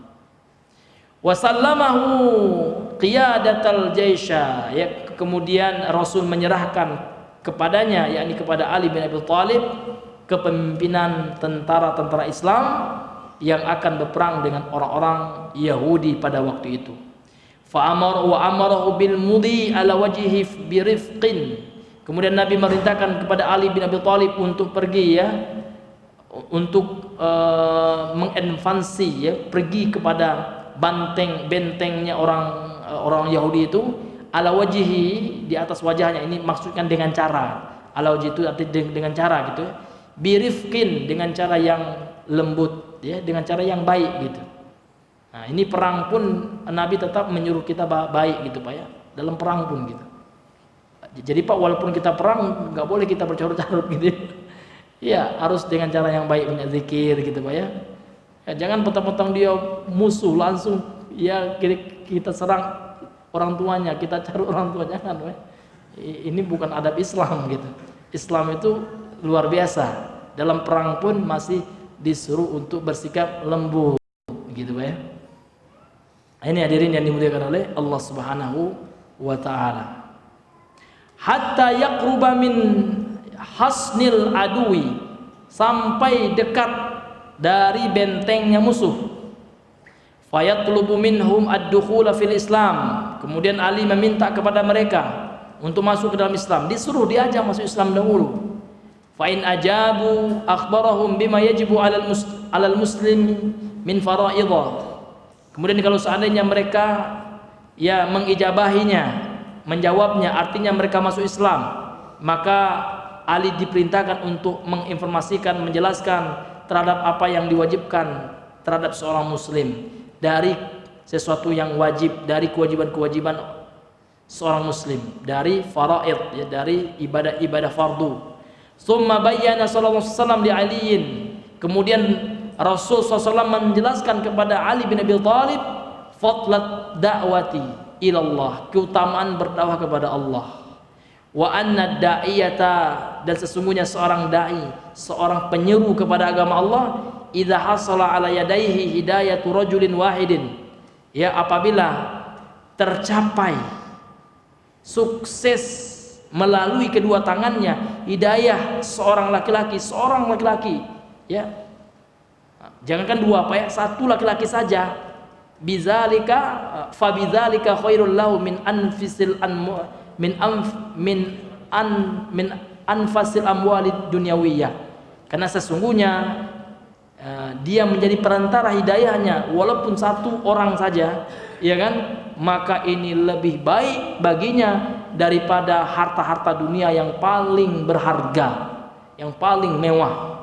Wasallamahu qiyadatal jaisha, ya, kemudian Rasul menyerahkan kepadanya, yakni kepada Ali bin Abi Thalib, kepemimpinan tentara-tentara Islam yang akan berperang dengan orang-orang Yahudi pada waktu itu. Amarahu bil mudi ala wajhi birifqin. Kemudian Nabi merintahkan kepada Ali bin Abi Thalib untuk pergi ya, untuk mengadvansi ya, pergi kepada bentengnya orang Yahudi itu, ala wajhi, di atas wajahnya. Ini maksudkan dengan cara, ala wajhi itu dengan cara gitu ya, birifqin, dengan cara yang lembut ya, dengan cara yang baik gitu. Nah, ini perang pun Nabi tetap menyuruh kita baik gitu Pak ya, dalam perang pun gitu. Jadi Pak, walaupun kita perang nggak boleh kita bercarut-carut gitu ya, harus dengan cara yang baik, banyak zikir gitu Pak ya. Ya, jangan petang-petang dia musuh langsung ya kita serang orang tuanya, kita cari orang tuanya, kan Pak. Ini bukan adab Islam gitu. Islam itu luar biasa, dalam perang pun masih disuruh untuk bersikap lembut gitu Pak ya. Ini hadirin yang dimuliakan oleh Allah Subhanahu wa taala. Hatta yaqruba min hasnil adui, sampai dekat dari bentengnya musuh. Fayatlubu minhum ad-dukhula fil Islam. Kemudian Ali meminta kepada mereka untuk masuk ke dalam Islam, disuruh diajak masuk Islam dahulu. Fa in ajabu akhbarahum bima yajibu 'alal muslim min fara'idha. Kemudian kalau seandainya mereka ya mengijabahinya, menjawabnya, artinya mereka masuk Islam, maka Ali diperintahkan untuk menginformasikan, menjelaskan terhadap apa yang diwajibkan terhadap seorang muslim, dari sesuatu yang wajib, dari kewajiban-kewajiban seorang muslim, dari faraid ya, dari ibadah-ibadah fardu. Summa bayyana sallallahu alaihi wasallam li Aliin, kemudian Rasul SAW menjelaskan kepada Ali bin Abi Thalib fadlat da'wati ilallah, keutamaan berdakwah kepada Allah. Wa anna da'iyata, dan sesungguhnya seorang da'i, seorang penyeru kepada agama Allah, idza hasala ala yadayhi hidayatu rajulin wahidin, ya, apabila tercapai sukses melalui kedua tangannya hidayah seorang laki-laki ya, jangankan dua Pak ya, satu laki-laki saja, bizalika fabidzalika khairul lahu min anfisil min anfasil amwalid dunyawiyah, karena sesungguhnya dia menjadi perantara hidayahnya walaupun satu orang saja ya kan, maka ini lebih baik baginya daripada harta-harta dunia yang paling berharga, yang paling mewah.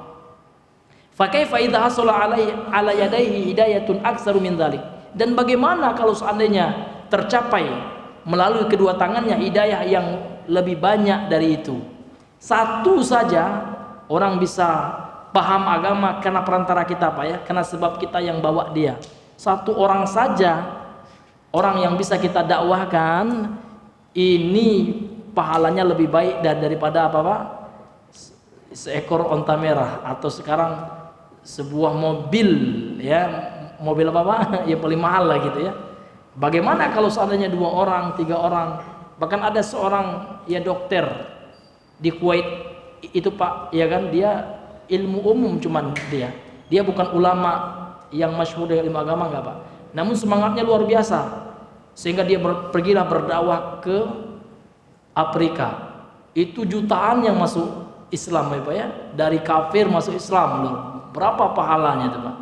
Fa kaifa idza hasala ala yadayhi hidayatun aktsaru min dzalik, dan bagaimana kalau seandainya tercapai melalui kedua tangannya hidayah yang lebih banyak dari itu. Satu saja orang bisa paham agama karena perantara kita Pak ya, karena sebab kita yang bawa dia. Satu orang saja, orang yang bisa kita dakwahkan, ini pahalanya lebih baik daripada apa Pak? Seekor onta merah, atau sekarang sebuah mobil ya, mobil apa Pak? Ya paling mahal lah gitu ya. Bagaimana kalau seandainya 2 orang, 3 orang, bahkan ada seorang ya dokter di Kuwait itu Pak, ya kan, dia ilmu umum cuman dia bukan ulama yang masyhur dengan ilmu agama, enggak Pak, namun semangatnya luar biasa sehingga dia pergilah berdakwah ke Afrika. Itu jutaan yang masuk Islam ya Pak ya, dari kafir masuk Islam loh. Berapa pahalanya itu Pak?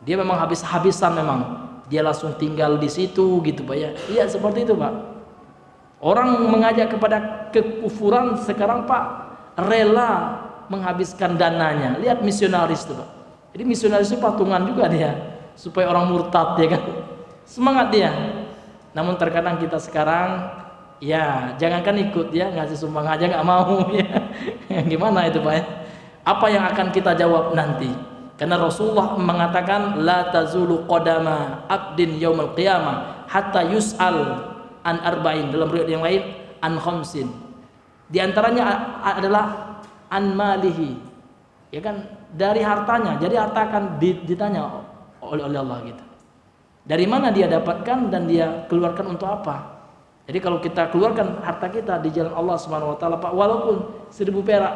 Dia memang habis-habisan, memang dia langsung tinggal di situ gitu Pak ya. Iya seperti itu Pak. Orang mengajak kepada kekufuran sekarang Pak rela menghabiskan dananya. Lihat misionaris itu Pak. Jadi misionaris itu patungan juga dia supaya orang murtad ya kan. Semangat dia. Namun terkadang kita sekarang ya jangankan ikut ya, ngasih sumbang aja nggak mau ya. Gimana itu Pak ya? Apa yang akan kita jawab nanti? Karena Rasulullah mengatakan la tazulu qadama abdin yaumil qiyamah hatta yus'al an arba'in, dalam riwayat yang lain an khamsin. Di antaranya adalah an malihi. Ya kan, dari hartanya. Jadi harta akan ditanya oleh Allah gitu. Dari mana dia dapatkan dan dia keluarkan untuk apa? Jadi kalau kita keluarkan harta kita di jalan Allah Subhanahu wa taala Pak, walaupun 1000 perak,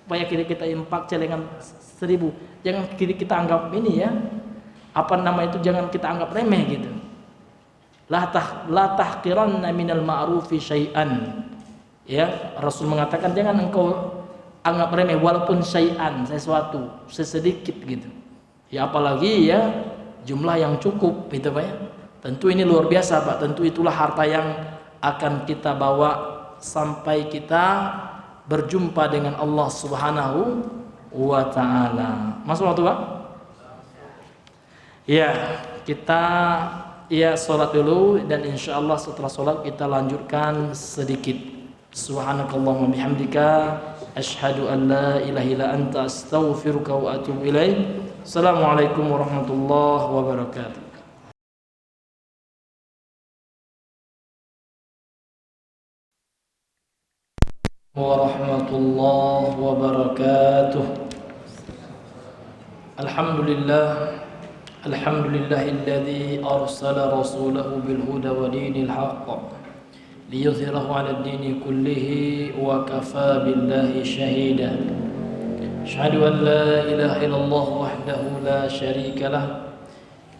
supaya kita impak celengan 1000, jangan kita anggap ini ya, apa nama itu, jangan kita anggap remeh gitu. La tahqiranna minal ma'rufi syai'an. Ya, Rasul mengatakan jangan engkau anggap remeh walaupun syai'an, sesuatu, sesedikit gitu. Ya apalagi ya jumlah yang cukup gitu Pak ya. Tentu ini luar biasa Pak. Tentu itulah harta yang akan kita bawa sampai kita berjumpa dengan Allah Subhanahu wa taala. Masuk waktu Pak? Ya, kita sholat dulu dan insyaallah setelah sholat kita lanjutkan sedikit. Subhanakallahumma bihamdika asyhadu an la ilaha illa anta astaghfiruka wa atubu ilaik. Assalamualaikum warahmatullahi wabarakatuh. Warahmatullahi wabarakatuh. Alhamdulillahilladzi arsala rasulahu bil huda wa dinil haqq liyuzhirahu 'alad dini kullihi wa kafaa billahi shahida. Asyhadu an la ilaha illallah wahdahu la syarika lah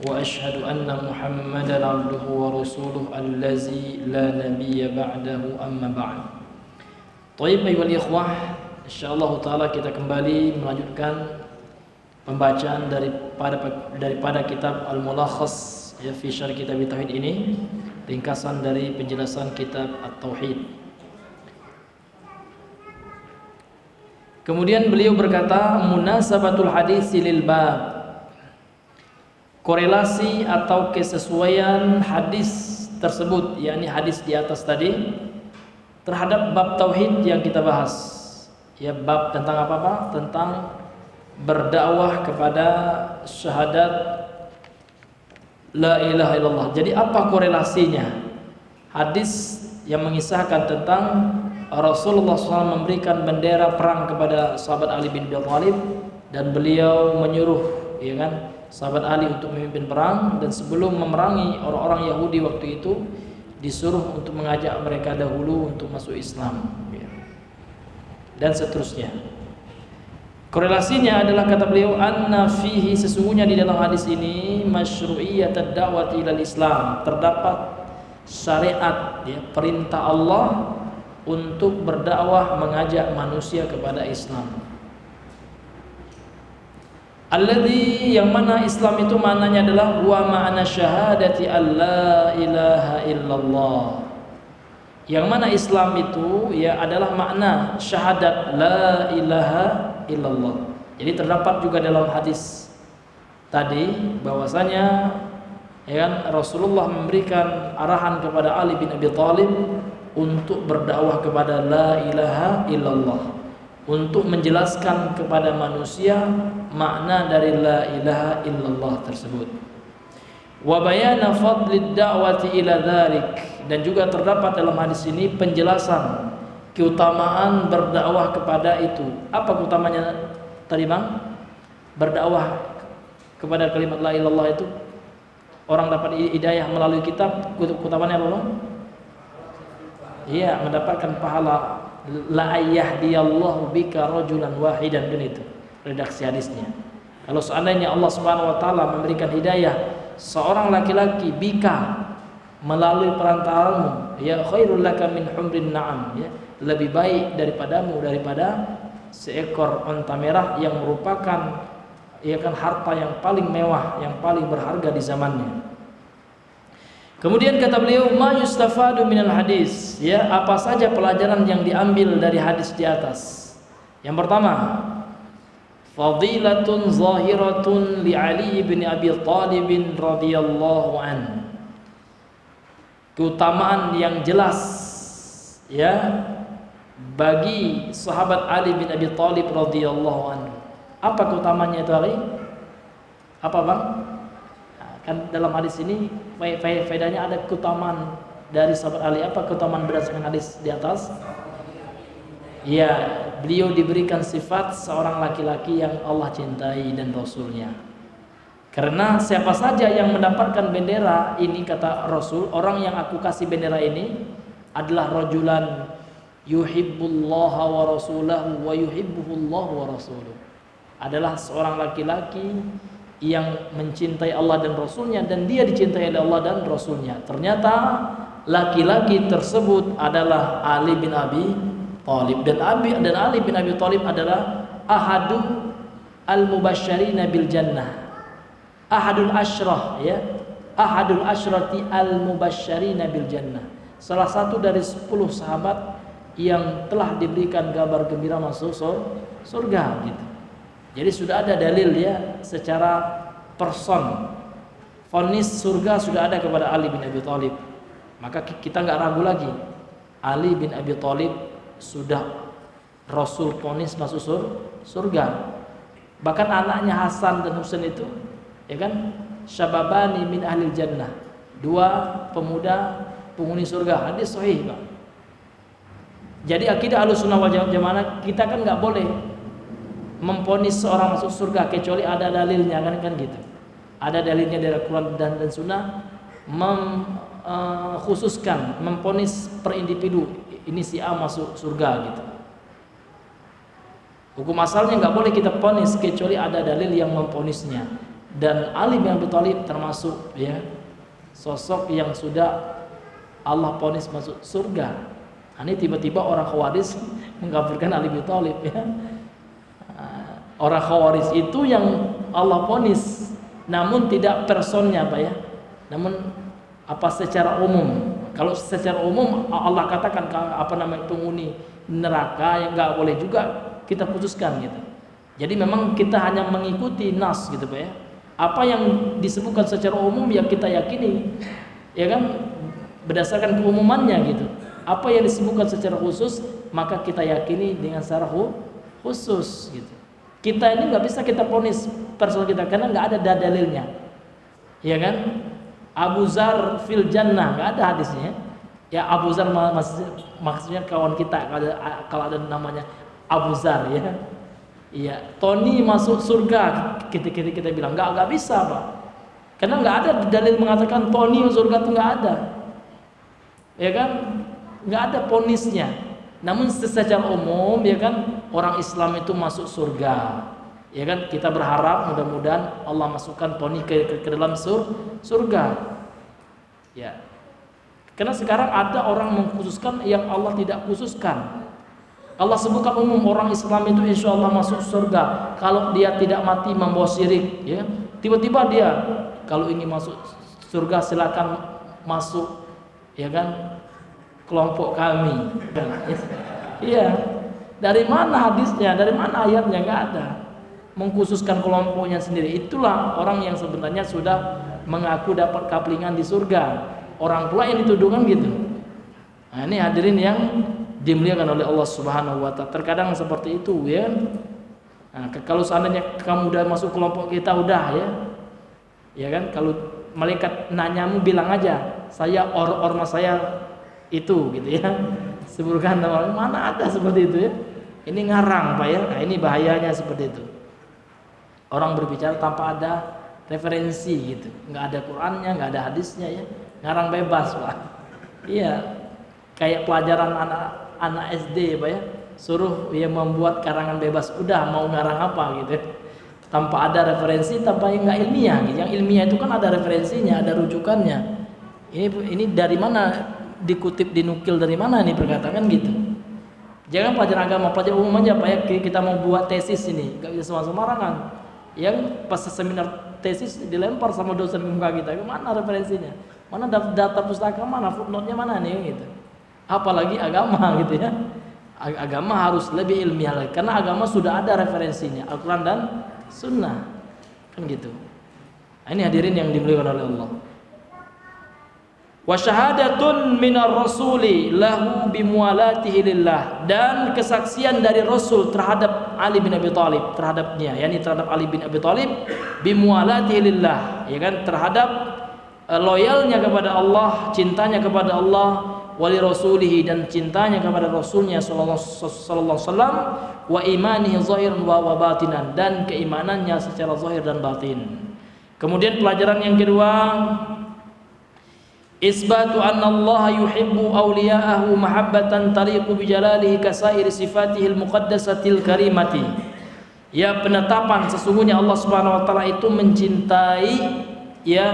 wa asyhadu anna Muhammadan 'abduhu wa rasuluhu allazi la nabiyya ba'dahu, amma ba'd. Baik ayuhal ikhwah, insyaallah taala kita kembali melanjutkan pembacaan daripada kitab Al-Mulakhas ya fi syarh kitab tauhid ini, ringkasan dari penjelasan kitab At-Tauhid. Kemudian beliau berkata, munasabatul hadis lil bab, korelasi atau kesesuaian hadis tersebut, yakni hadis di atas tadi, terhadap bab tauhid yang kita bahas. Ya, bab tentang apa Pak? Tentang berdakwah kepada syahadat la ilaha illallah. Jadi apa korelasinya? Hadis yang mengisahkan tentang Rasulullah SAW memberikan bendera perang kepada sahabat Ali bin Abi Thalib dan beliau menyuruh ya kan sahabat Ali untuk memimpin perang, dan sebelum memerangi orang-orang Yahudi waktu itu disuruh untuk mengajak mereka dahulu untuk masuk Islam ya. Dan seterusnya. Korelasinya adalah kata beliau anna fihi, sesungguhnya di dalam hadis ini masyru'iyyatad da'wati ilal Islam, terdapat syariat ya, perintah Allah untuk berdakwah mengajak manusia kepada Islam. Alladzi, yang mana Islam itu maknanya adalah wa ma'ana syahadati alla ilaha illallah. Yang mana Islam itu ya adalah makna syahadat la ilaha illallah. Jadi terdapat juga dalam hadis tadi bahwasanya ya kan Rasulullah memberikan arahan kepada Ali bin Abi Thalib untuk berdakwah kepada la ilaha illallah, untuk menjelaskan kepada manusia makna dari la ilaha illallah tersebut. Wa bayana fadlid da'wati ila dzalik, dan juga terdapat dalam hadis ini penjelasan keutamaan berdakwah kepada itu. Apa keutamanya tadi Bang? Berdakwah kepada kalimat la ilaha illallah itu orang dapat hidayah melalui kitab. Keutamaannya apa Bang? Iya, mendapatkan pahala la ayyahdiyallahu bika rajulan wahidan, kan itu redaksi hadisnya. Kalau seandainya Allah Subhanahu wa taala memberikan hidayah seorang laki-laki bika melalui perantaramu, ya khairul laka min humrin na'am, ya lebih baik daripadamu daripada seekor unta merah yang merupakan ya kan harta yang paling mewah, yang paling berharga di zamannya. Kemudian kata beliau, ma yustafadu minal hadis, ya apa saja pelajaran yang diambil dari hadis di atas. Yang pertama, fadilatun zahiratun li Ali bin Abi Thalib radhiyallahu an. Keutamaan yang jelas ya bagi sahabat Ali bin Abi Thalib radhiyallahu an. Apa keutamanya itu, Ali? Apa, Bang? Kan dalam hadis ini faedahnya ada keutamaan dari sahabat Ali. Apa keutamaan berdasarkan hadis di atas? Ya, beliau diberikan sifat seorang laki-laki yang Allah cintai dan Rasulnya. Karena siapa saja yang mendapatkan bendera ini, kata Rasul, orang yang aku kasih bendera ini adalah rajulan yuhibbullaha wa rasulahu wa yuhibbuhullahu wa rasuluh. Adalah seorang laki-laki yang mencintai Allah dan Rasulnya, dan dia dicintai oleh Allah dan Rasulnya. Ternyata laki-laki tersebut adalah Ali bin Abi Thalib, dan Ali bin Abi Thalib adalah ahadu al-mubasysyirina bil jannah, ahadul asyrah, ya ahadul asyrati al-mubasysyirina bil jannah, salah satu dari 10 sahabat yang telah diberikan kabar gembira masuk surga gitu. Jadi sudah ada dalil ya secara person, vonis surga sudah ada kepada Ali bin Abi Thalib. Maka kita nggak ragu lagi, Ali bin Abi Thalib sudah Rasul vonis masuk surga. Bahkan anaknya Hasan dan Husain itu, ya kan, syababani min ahlil jannah, 2 pemuda penghuni surga. Hadis sahih, Pak. Jadi akidah Ahlussunnah wal Jamaah, kita kan nggak boleh memponis seorang masuk surga kecuali ada dalilnya, kan gitu. Ada dalilnya dari Al-Quran dan Sunnah khususkan memponis per individu, ini si A masuk surga gitu. Hukum asalnya nggak boleh kita ponis kecuali ada dalil yang memponisnya. Dan Ali bin Abi Thalib termasuk ya sosok yang sudah Allah ponis masuk surga. Ini tiba-tiba orang Khawarij mengkafirkan Ali bin Abi Thalib ya. Orang Khawarij itu yang Allah ponis, namun tidak personnya, Pak ya. Namun apa secara umum. Kalau secara umum Allah katakan apa namanya penghuni neraka yang nggak boleh juga kita putuskan gitu. Jadi memang kita hanya mengikuti nas gitu, Pak ya. Apa yang disebutkan secara umum yang kita yakini, ya kan, berdasarkan keumumannya gitu. Apa yang disebutkan secara khusus maka kita yakini dengan secara khusus gitu. Kita ini nggak bisa kita ponis personal kita karena nggak ada dalilnya, ya kan? Abu Zar fil jannah, nggak ada hadisnya. Ya Abu Zar maksudnya kawan kita, kalau ada namanya Abu Zar ya. Iya, Tony masuk surga, kita bilang nggak bisa, Pak. Karena nggak ada dalil mengatakan Tony masuk surga, itu nggak ada, ya kan? Nggak ada ponisnya. Namun secara umum ya kan orang Islam itu masuk surga. Ya kan kita berharap mudah-mudahan Allah masukkan Tony ke dalam surga. Ya. Karena sekarang ada orang mengkhususkan yang Allah tidak khususkan. Allah sebutkan umum orang Islam itu insya Allah masuk surga kalau dia tidak mati membawa syirik ya. Tiba-tiba dia kalau ingin masuk surga silakan masuk ya kan kelompok kami. Iya. Dari mana hadisnya? Dari mana ayatnya? Enggak ada. Mengkhususkan kelompoknya sendiri. Itulah orang yang sebenarnya sudah mengaku dapat kaplingan di surga. Orang pula yang dituduhkan gitu. Nah, ini hadirin yang dimuliakan oleh Allah Subhanahu wa taala. Terkadang seperti itu ya. Nah, kalau seandainya kamu udah masuk kelompok kita udah ya. Ya kan kalau malaikat nanyamu bilang aja, saya ormas saya itu gitu ya. Sebutkan nama mana ada seperti itu ya. Ini ngarang, Pak ya. Nah, ini bahayanya seperti itu. Orang berbicara tanpa ada referensi gitu. Enggak ada Qur'annya, enggak ada hadisnya ya. Ngarang bebas, Pak. Iya. Kayak pelajaran anak anak SD Pak ya, suruh ya membuat karangan bebas, udah mau ngarang apa gitu ya. Tanpa ada referensi, tanpa yang nggak ilmiah. Yang ilmiah itu kan ada referensinya, ada rujukannya. Ini dari mana dikutip, dinukil dari mana nih perkataan gitu. Jangan pelajaran agama, pelajaran umum aja Pak ya. Kita mau buat tesis ini, nggak bisa sembarangan. Yang pas seminar tesis dilempar sama dosen ke muka kita, mana referensinya, mana data pustaka, mana footnote-nya mana nih gitu. Apalagi agama gitu ya. Agama harus lebih ilmiah lagi, karena agama sudah ada referensinya, Al-Quran dan Sunnah kan gitu. Nah, ini hadirin yang dimuliakan oleh Allah. Wa syahadatun minar rasuli lahu bimualatihi lillah, dan kesaksian dari Rasul terhadap Ali bin Abi Thalib, terhadapnya, yakni terhadap Ali bin Abi Thalib, bimualatihi lillah, ya kan, terhadap loyalnya kepada Allah, cintanya kepada Allah, wali rasulihi, dan cintanya kepada Rasulnya sallallahu alaihi wasallam, wa imanihi zahiran wa batinan, dan keimanannya secara zahir dan batin. Kemudian pelajaran yang kedua, isbatu anna Allah yuhibbu awliya'ahu mahabbatan taliqu bijalalihi kasairi sifatihil muqaddasatil karimati. Ya, penetapan sesungguhnya Allah Subhanahu wa taala itu mencintai ya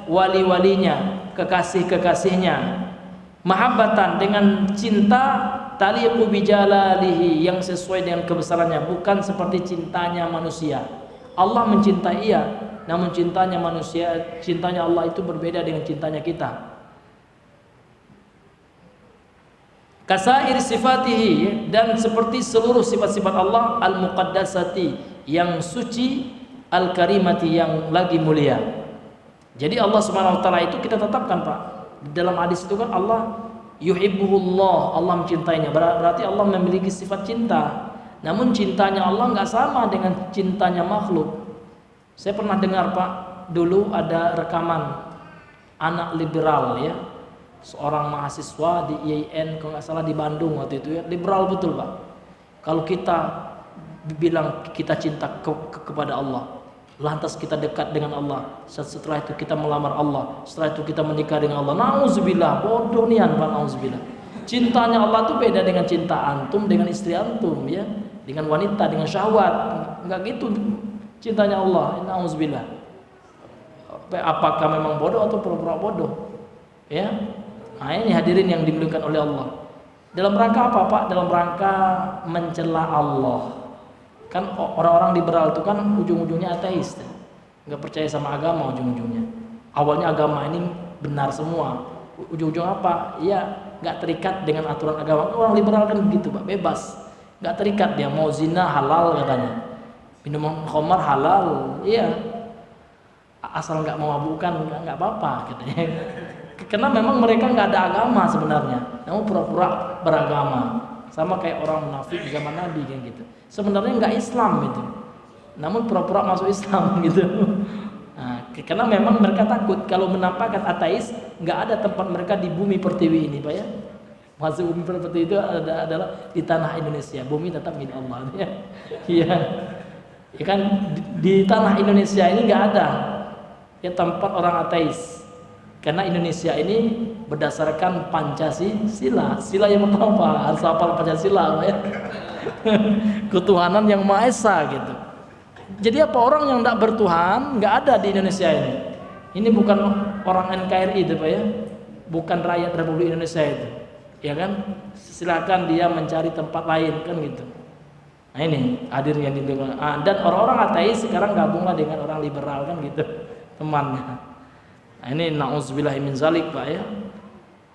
wali-walinya, kekasih-kekasihnya, mahabbatan dengan cinta taliqu bijalalihi, yang sesuai dengan kebesarannya, bukan seperti cintanya manusia. Allah mencintai ia, namun cintanya manusia, cintanya Allah itu berbeda dengan cintanya kita. Kasair sifatihi, dan seperti seluruh sifat-sifat Allah, al-muqaddasati, yang suci, al-karimati, yang lagi mulia. Jadi Allah Subhanahu wa taala itu kita tetapkan Pak. Dalam hadis itu kan Allah yuhibbuhullah, Allah mencintainya. Berarti Allah memiliki sifat cinta. Namun cintanya Allah nggak sama dengan cintanya makhluk. Saya pernah dengar Pak, dulu ada rekaman anak liberal ya, seorang mahasiswa di IAIN kalau nggak salah di Bandung waktu itu ya, liberal betul Pak. Kalau kita bilang kita cinta kepada Allah, lantas kita dekat dengan Allah, setelah itu kita melamar Allah, setelah itu kita menikah dengan Allah, nauzubillah, bodoh nian Pak, nauzubillah. Cintanya Allah tuh beda dengan cinta antum dengan istri antum ya, dengan wanita, dengan syahwat, nggak gitu cintanya Allah, nauzubillah. Apakah memang bodoh atau pura-pura bodoh ya? Nah, ini hadirin yang dimuliakan oleh Allah. Dalam rangka apa Pak? Dalam rangka mencela Allah. Kan orang-orang liberal itu kan ujung-ujungnya ateis, nggak percaya sama agama ujung-ujungnya. Awalnya agama ini benar semua, ujung-ujung apa? Ya nggak terikat dengan aturan agama. Orang liberal kan begitu Pak, bebas, nggak terikat dia. Mau zina halal katanya, minum khamar halal, iya, asal nggak mau mabukan nggak apa-apa katanya. Karena memang mereka nggak ada agama sebenarnya, namun pura-pura beragama, sama kayak orang munafik di zaman Nabi kan gitu. Sebenarnya nggak Islam itu, namun pura-pura masuk Islam gitu. Nah, karena memang mereka takut kalau menampakkan ateis, nggak ada tempat mereka di bumi pertiwi ini Pak ya. Masuk bumi pertiwi itu adalah di tanah Indonesia, bumi tetap milik Allah ya. Iya, ya kan, di tanah Indonesia ini nggak ada ya tempat orang ateis. Karena Indonesia ini berdasarkan Pancasila. Sila yang pertama Pak, harus hafal Pancasila Pak ya. Ketuhanan yang Maha Esa gitu. Jadi apa, orang yang tidak bertuhan nggak ada di Indonesia ini. Ini bukan orang NKRI itu Pak ya, bukan rakyat Republik Indonesia itu, ya kan? Silakan dia mencari tempat lain kan gitu. Nah ini hadir yang dibilang. Dan orang-orang ateis sekarang gabunglah dengan orang liberal kan gitu, temannya. Nah, ini na'udzubillah min zalik Pak ya.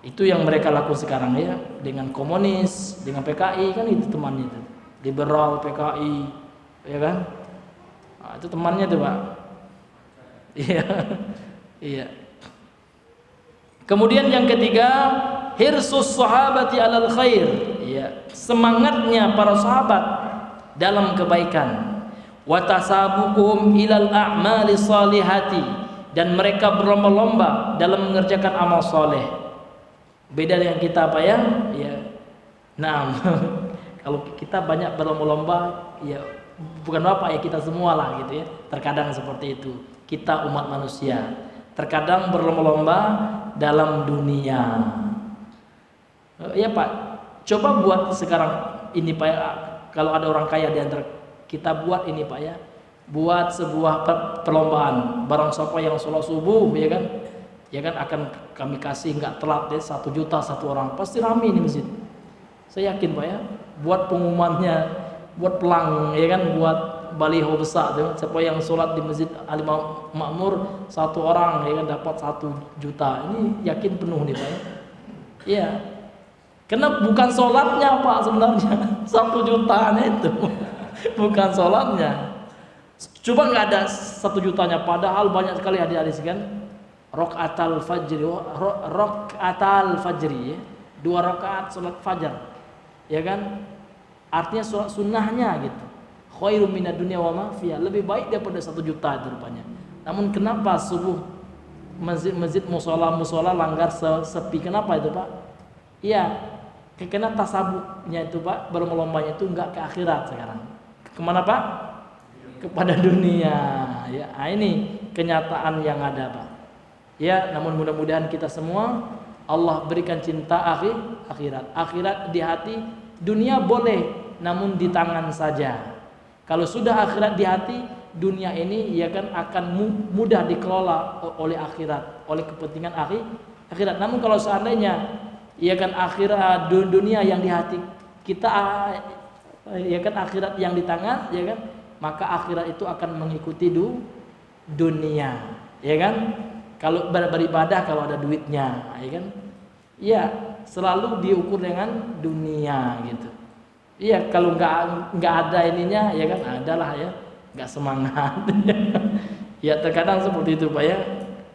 Itu yang mereka lakukan sekarang ya, dengan komunis, dengan PKI kan itu temannya itu. Liberal, PKI, ya kan? Nah, itu temannya tuh Pak. Iya. Iya. Kemudian yang ketiga, hirsus sahabati alal khair. Ya, semangatnya para sahabat dalam kebaikan. Wa tasabuqum ilal a'mali salihati, dan mereka berlomba-lomba dalam mengerjakan amal soleh. Beda dengan kita Pak ya. Ya. Nah, kalau kita banyak berlomba-lomba, ya bukan apa ya, kita semua lah gitu ya. Terkadang seperti itu. Kita umat manusia terkadang berlomba-lomba dalam dunia. Ya Pak, Coba buat sekarang ini Pak ya, kalau ada orang kaya di antara kita buat ini Pak ya, buat sebuah perlombaan barang siapa yang sholat subuh ya kan akan kami kasih nggak telat deh 1 juta satu orang, pasti ramai ini masjid. Saya yakin Pak ya, buat pengumumannya, buat pelang ya kan, buat baliho besar tuh, siapa yang sholat di masjid Ali Makmur 1 orang ya kan dapat 1 juta. Ini yakin penuh nih Pak ya. Iya. Karena bukan sholatnya Pak sebenarnya 1 jutanya itu bukan sholatnya. Coba nggak ada 1 jutanya, padahal banyak sekali hadis-hadis kan. Rokaatal fajri, rokaatal fajri ya, 2 rakaat sholat fajar, ya kan? Artinya sholat sunnahnya gitu. Khairum minad dunya wa ma fiha, lebih baik daripada 1 juta itu rupanya. Namun kenapa subuh masjid musola langgar sepi? Kenapa itu Pak? Iya, karena tasabuknya itu Pak, berlomba-lombanya itu enggak ke akhirat sekarang. Kemana Pak? Kepada dunia. Ya, ini kenyataan yang ada Pak. Ya, namun mudah-mudahan kita semua Allah berikan cinta akhirat. Akhirat di hati, dunia boleh, namun di tangan saja. Kalau sudah akhirat di hati, dunia ini ya kan akan mudah dikelola oleh akhirat, oleh kepentingan akhirat. Namun kalau seandainya ya kan akhirat dunia yang di hati kita, ya kan akhirat yang di tangan, ya kan, maka akhirat itu akan mengikuti dunia, ya kan. Kalau beribadah kalau ada duitnya, ya kan, ya selalu diukur dengan dunia gitu. Iya, kalau nggak ada ininya, ya kan, adalah ya, nggak semangat. Ya terkadang seperti itu Pak ya,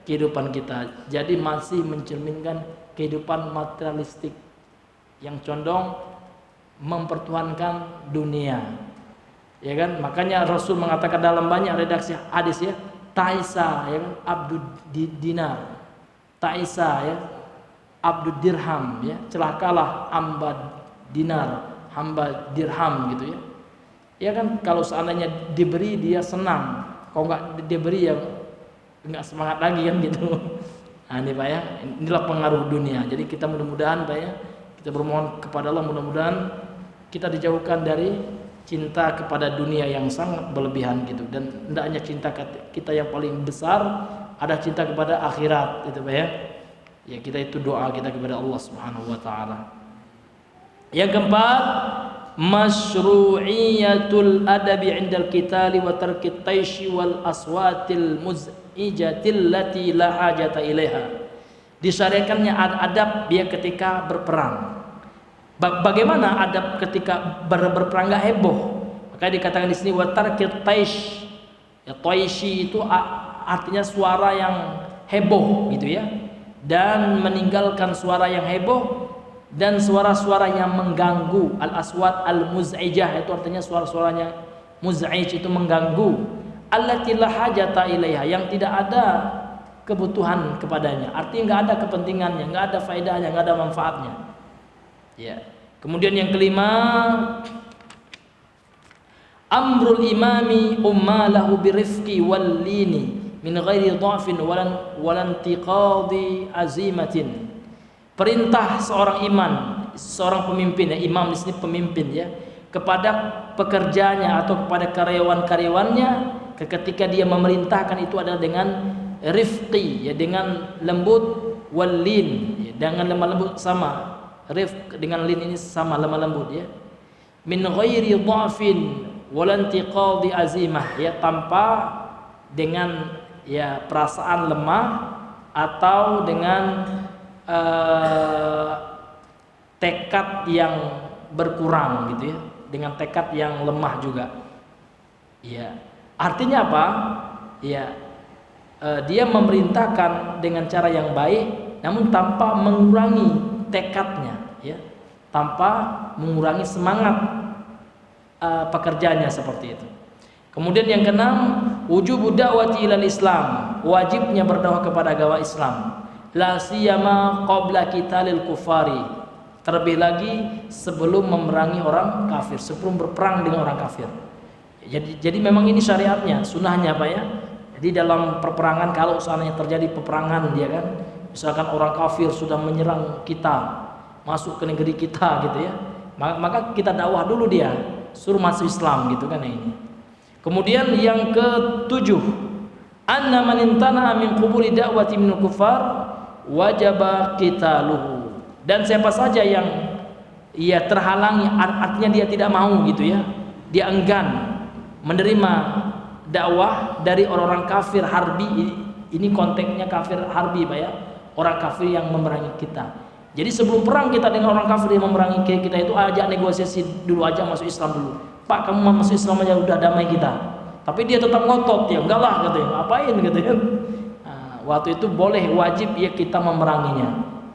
kehidupan kita. Jadi masih mencerminkan kehidupan materialistik yang condong mempertuhankan dunia, ya kan. Makanya Rasul mengatakan dalam banyak redaksi hadis ya, Ta'isa ya kan, abdud dinar, Ta'isa ya, abdud dirham ya, celakalah hamba dinar, hamba dirham gitu ya. Ya kan, kalau seandainya diberi dia senang, kalau nggak diberi ya nggak semangat lagi kan gitu. Nah ini Pak ya, inilah pengaruh dunia. Jadi kita mudah-mudahan Pak ya, kita bermohon kepada Allah mudah-mudahan kita dijauhkan dari cinta kepada dunia yang sangat berlebihan gitu, dan hendaknya cinta kita yang paling besar ada cinta kepada akhirat itu Pak ya. Ya kita itu doa kita kepada Allah Subhanahu wa taala. Yang keempat, masyru'iyatul adabi 'indal qitali wa tarkit taishi wal aswatil muz'ijatil lati la hajata ilaiha. Disyariatkannya adab dia ketika berperang. Bagaimana adab ketika berperang enggak heboh? Maka dikatakan di sini wa tarkit taish. Ya, taishi itu artinya suara yang heboh gitu ya. Dan meninggalkan suara yang heboh dan suara-suara yang mengganggu. Al-aswat al-muz'ijah itu artinya suara-suaranya muz'ij itu mengganggu. Allati la hajata ilaiha, yang tidak ada kebutuhan kepadanya. Artinya enggak ada kepentingannya, enggak ada faedahnya, enggak ada manfaatnya. Ya. Kemudian yang kelima, amrul imami ummalahu birifqi wal lini min ghairi dha'fin walan tiqadi azimatin. Perintah seorang seorang pemimpin ya, imam di sini pemimpin ya, kepada pekerjanya atau kepada karyawan-karyawannya ketika dia memerintahkan itu adalah dengan rifqi ya, dengan lembut, wallin ya, dengan lemah lembut sama. Rifq dengan lin ini sama, lemah lembut ya. Min ghairi dha'fin walan tiqadi azimah ya, tanpa dengan ya perasaan lemah atau dengan tekad yang berkurang gitu ya, dengan tekad yang lemah juga. Ya, artinya apa? Ya, dia memerintahkan dengan cara yang baik, namun tanpa mengurangi tekadnya, ya, tanpa mengurangi semangat pekerjaannya seperti itu. Kemudian yang keenam, wujubu da'wati ilal Islam, wajibnya berdakwah kepada agama Islam. La siyama qabla qitalil kufari, terlebih lagi sebelum memerangi orang kafir, sebelum berperang dengan orang kafir. Jadi memang ini syariatnya, sunnahnya Pak ya. Jadi dalam perperangan kalau seandainya terjadi peperangan dia kan, misalkan orang kafir sudah menyerang kita, masuk ke negeri kita gitu ya. Maka kita dakwah dulu dia, suruh masuk Islam gitu kan ini. Kemudian yang ketujuh, anna man intana min quburi da'wati minal kufar wajaba qitaluhu. Dan siapa saja yang ia terhalangi, artinya dia tidak mau gitu ya, dia enggan menerima dakwah dari orang-orang kafir harbi. Ini konteksnya kafir harbi Pak ya, orang kafir yang memerangi kita. Jadi sebelum perang kita dengan orang kafir yang memerangi kita itu, ajak negosiasi dulu aja, masuk Islam dulu. Pak, kamu mau masuk Islam aja udah damai kita. Tapi dia tetap ngotot ya, enggak lah katanya, ngapain katanya. Nah, waktu itu boleh, wajib ya kita memeranginya.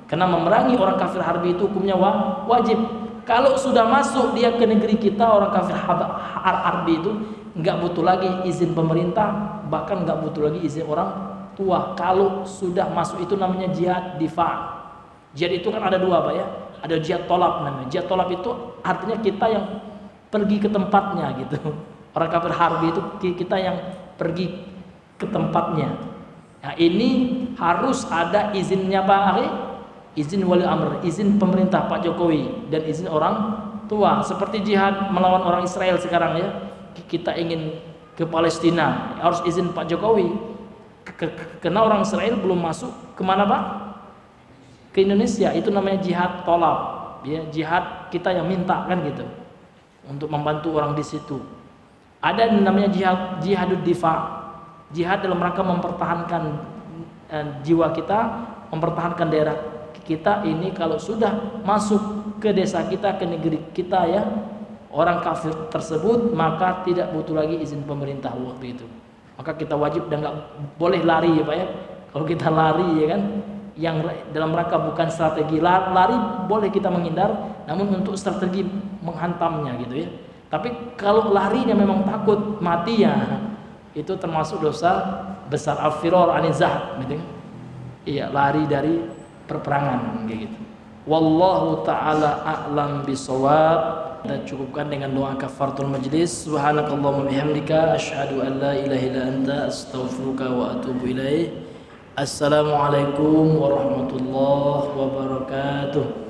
Karena memerangi orang kafir harbi itu hukumnya wajib. Kalau sudah masuk dia ke negeri kita, orang kafir harbi itu enggak butuh lagi izin pemerintah, bahkan enggak butuh lagi izin orang tua. Kalau sudah masuk itu namanya jihad difa. Jihad itu kan ada dua Pak ya, ada jihad tolab namanya. Jihad tolab itu artinya kita yang pergi ke tempatnya gitu. Orang kafir harbi itu kita yang pergi ke tempatnya. Nah ini harus ada izinnya Pak Ari, izin wali amr, izin pemerintah Pak Jokowi, dan izin orang tua. Seperti jihad melawan orang Israel sekarang ya, kita ingin ke Palestina harus izin Pak Jokowi. Karena orang Israel belum masuk kemana Pak? Ke Indonesia. Itu namanya jihad tolab ya, jihad kita yang minta kan gitu, untuk membantu orang di situ. Ada namanya jihadud difa, jihad dalam rangka mempertahankan jiwa kita, mempertahankan daerah kita ini. Kalau sudah masuk ke desa kita, ke negeri kita ya, orang kafir tersebut, maka tidak butuh lagi izin pemerintah waktu itu. Maka kita wajib dan nggak boleh lari ya Pak ya. Kalau kita lari ya kan, yang dalam rangka bukan strategi lari, boleh kita menghindar, namun untuk strategi menghantamnya gitu ya. Tapi kalau larinya memang takut mati ya, itu termasuk dosa besar, al-firar anizah gitu kan. Iya, lari dari perperangan kayak gitu. Wallahu taala a'lam bisawab. Kita cukupkan dengan doa kafaratul majlis. Subhanakallahumma bihamdika asyhadu an la ilaha illa anta astaghfiruka wa atubu ilaik. Assalamualaikum warahmatullahi wabarakatuh.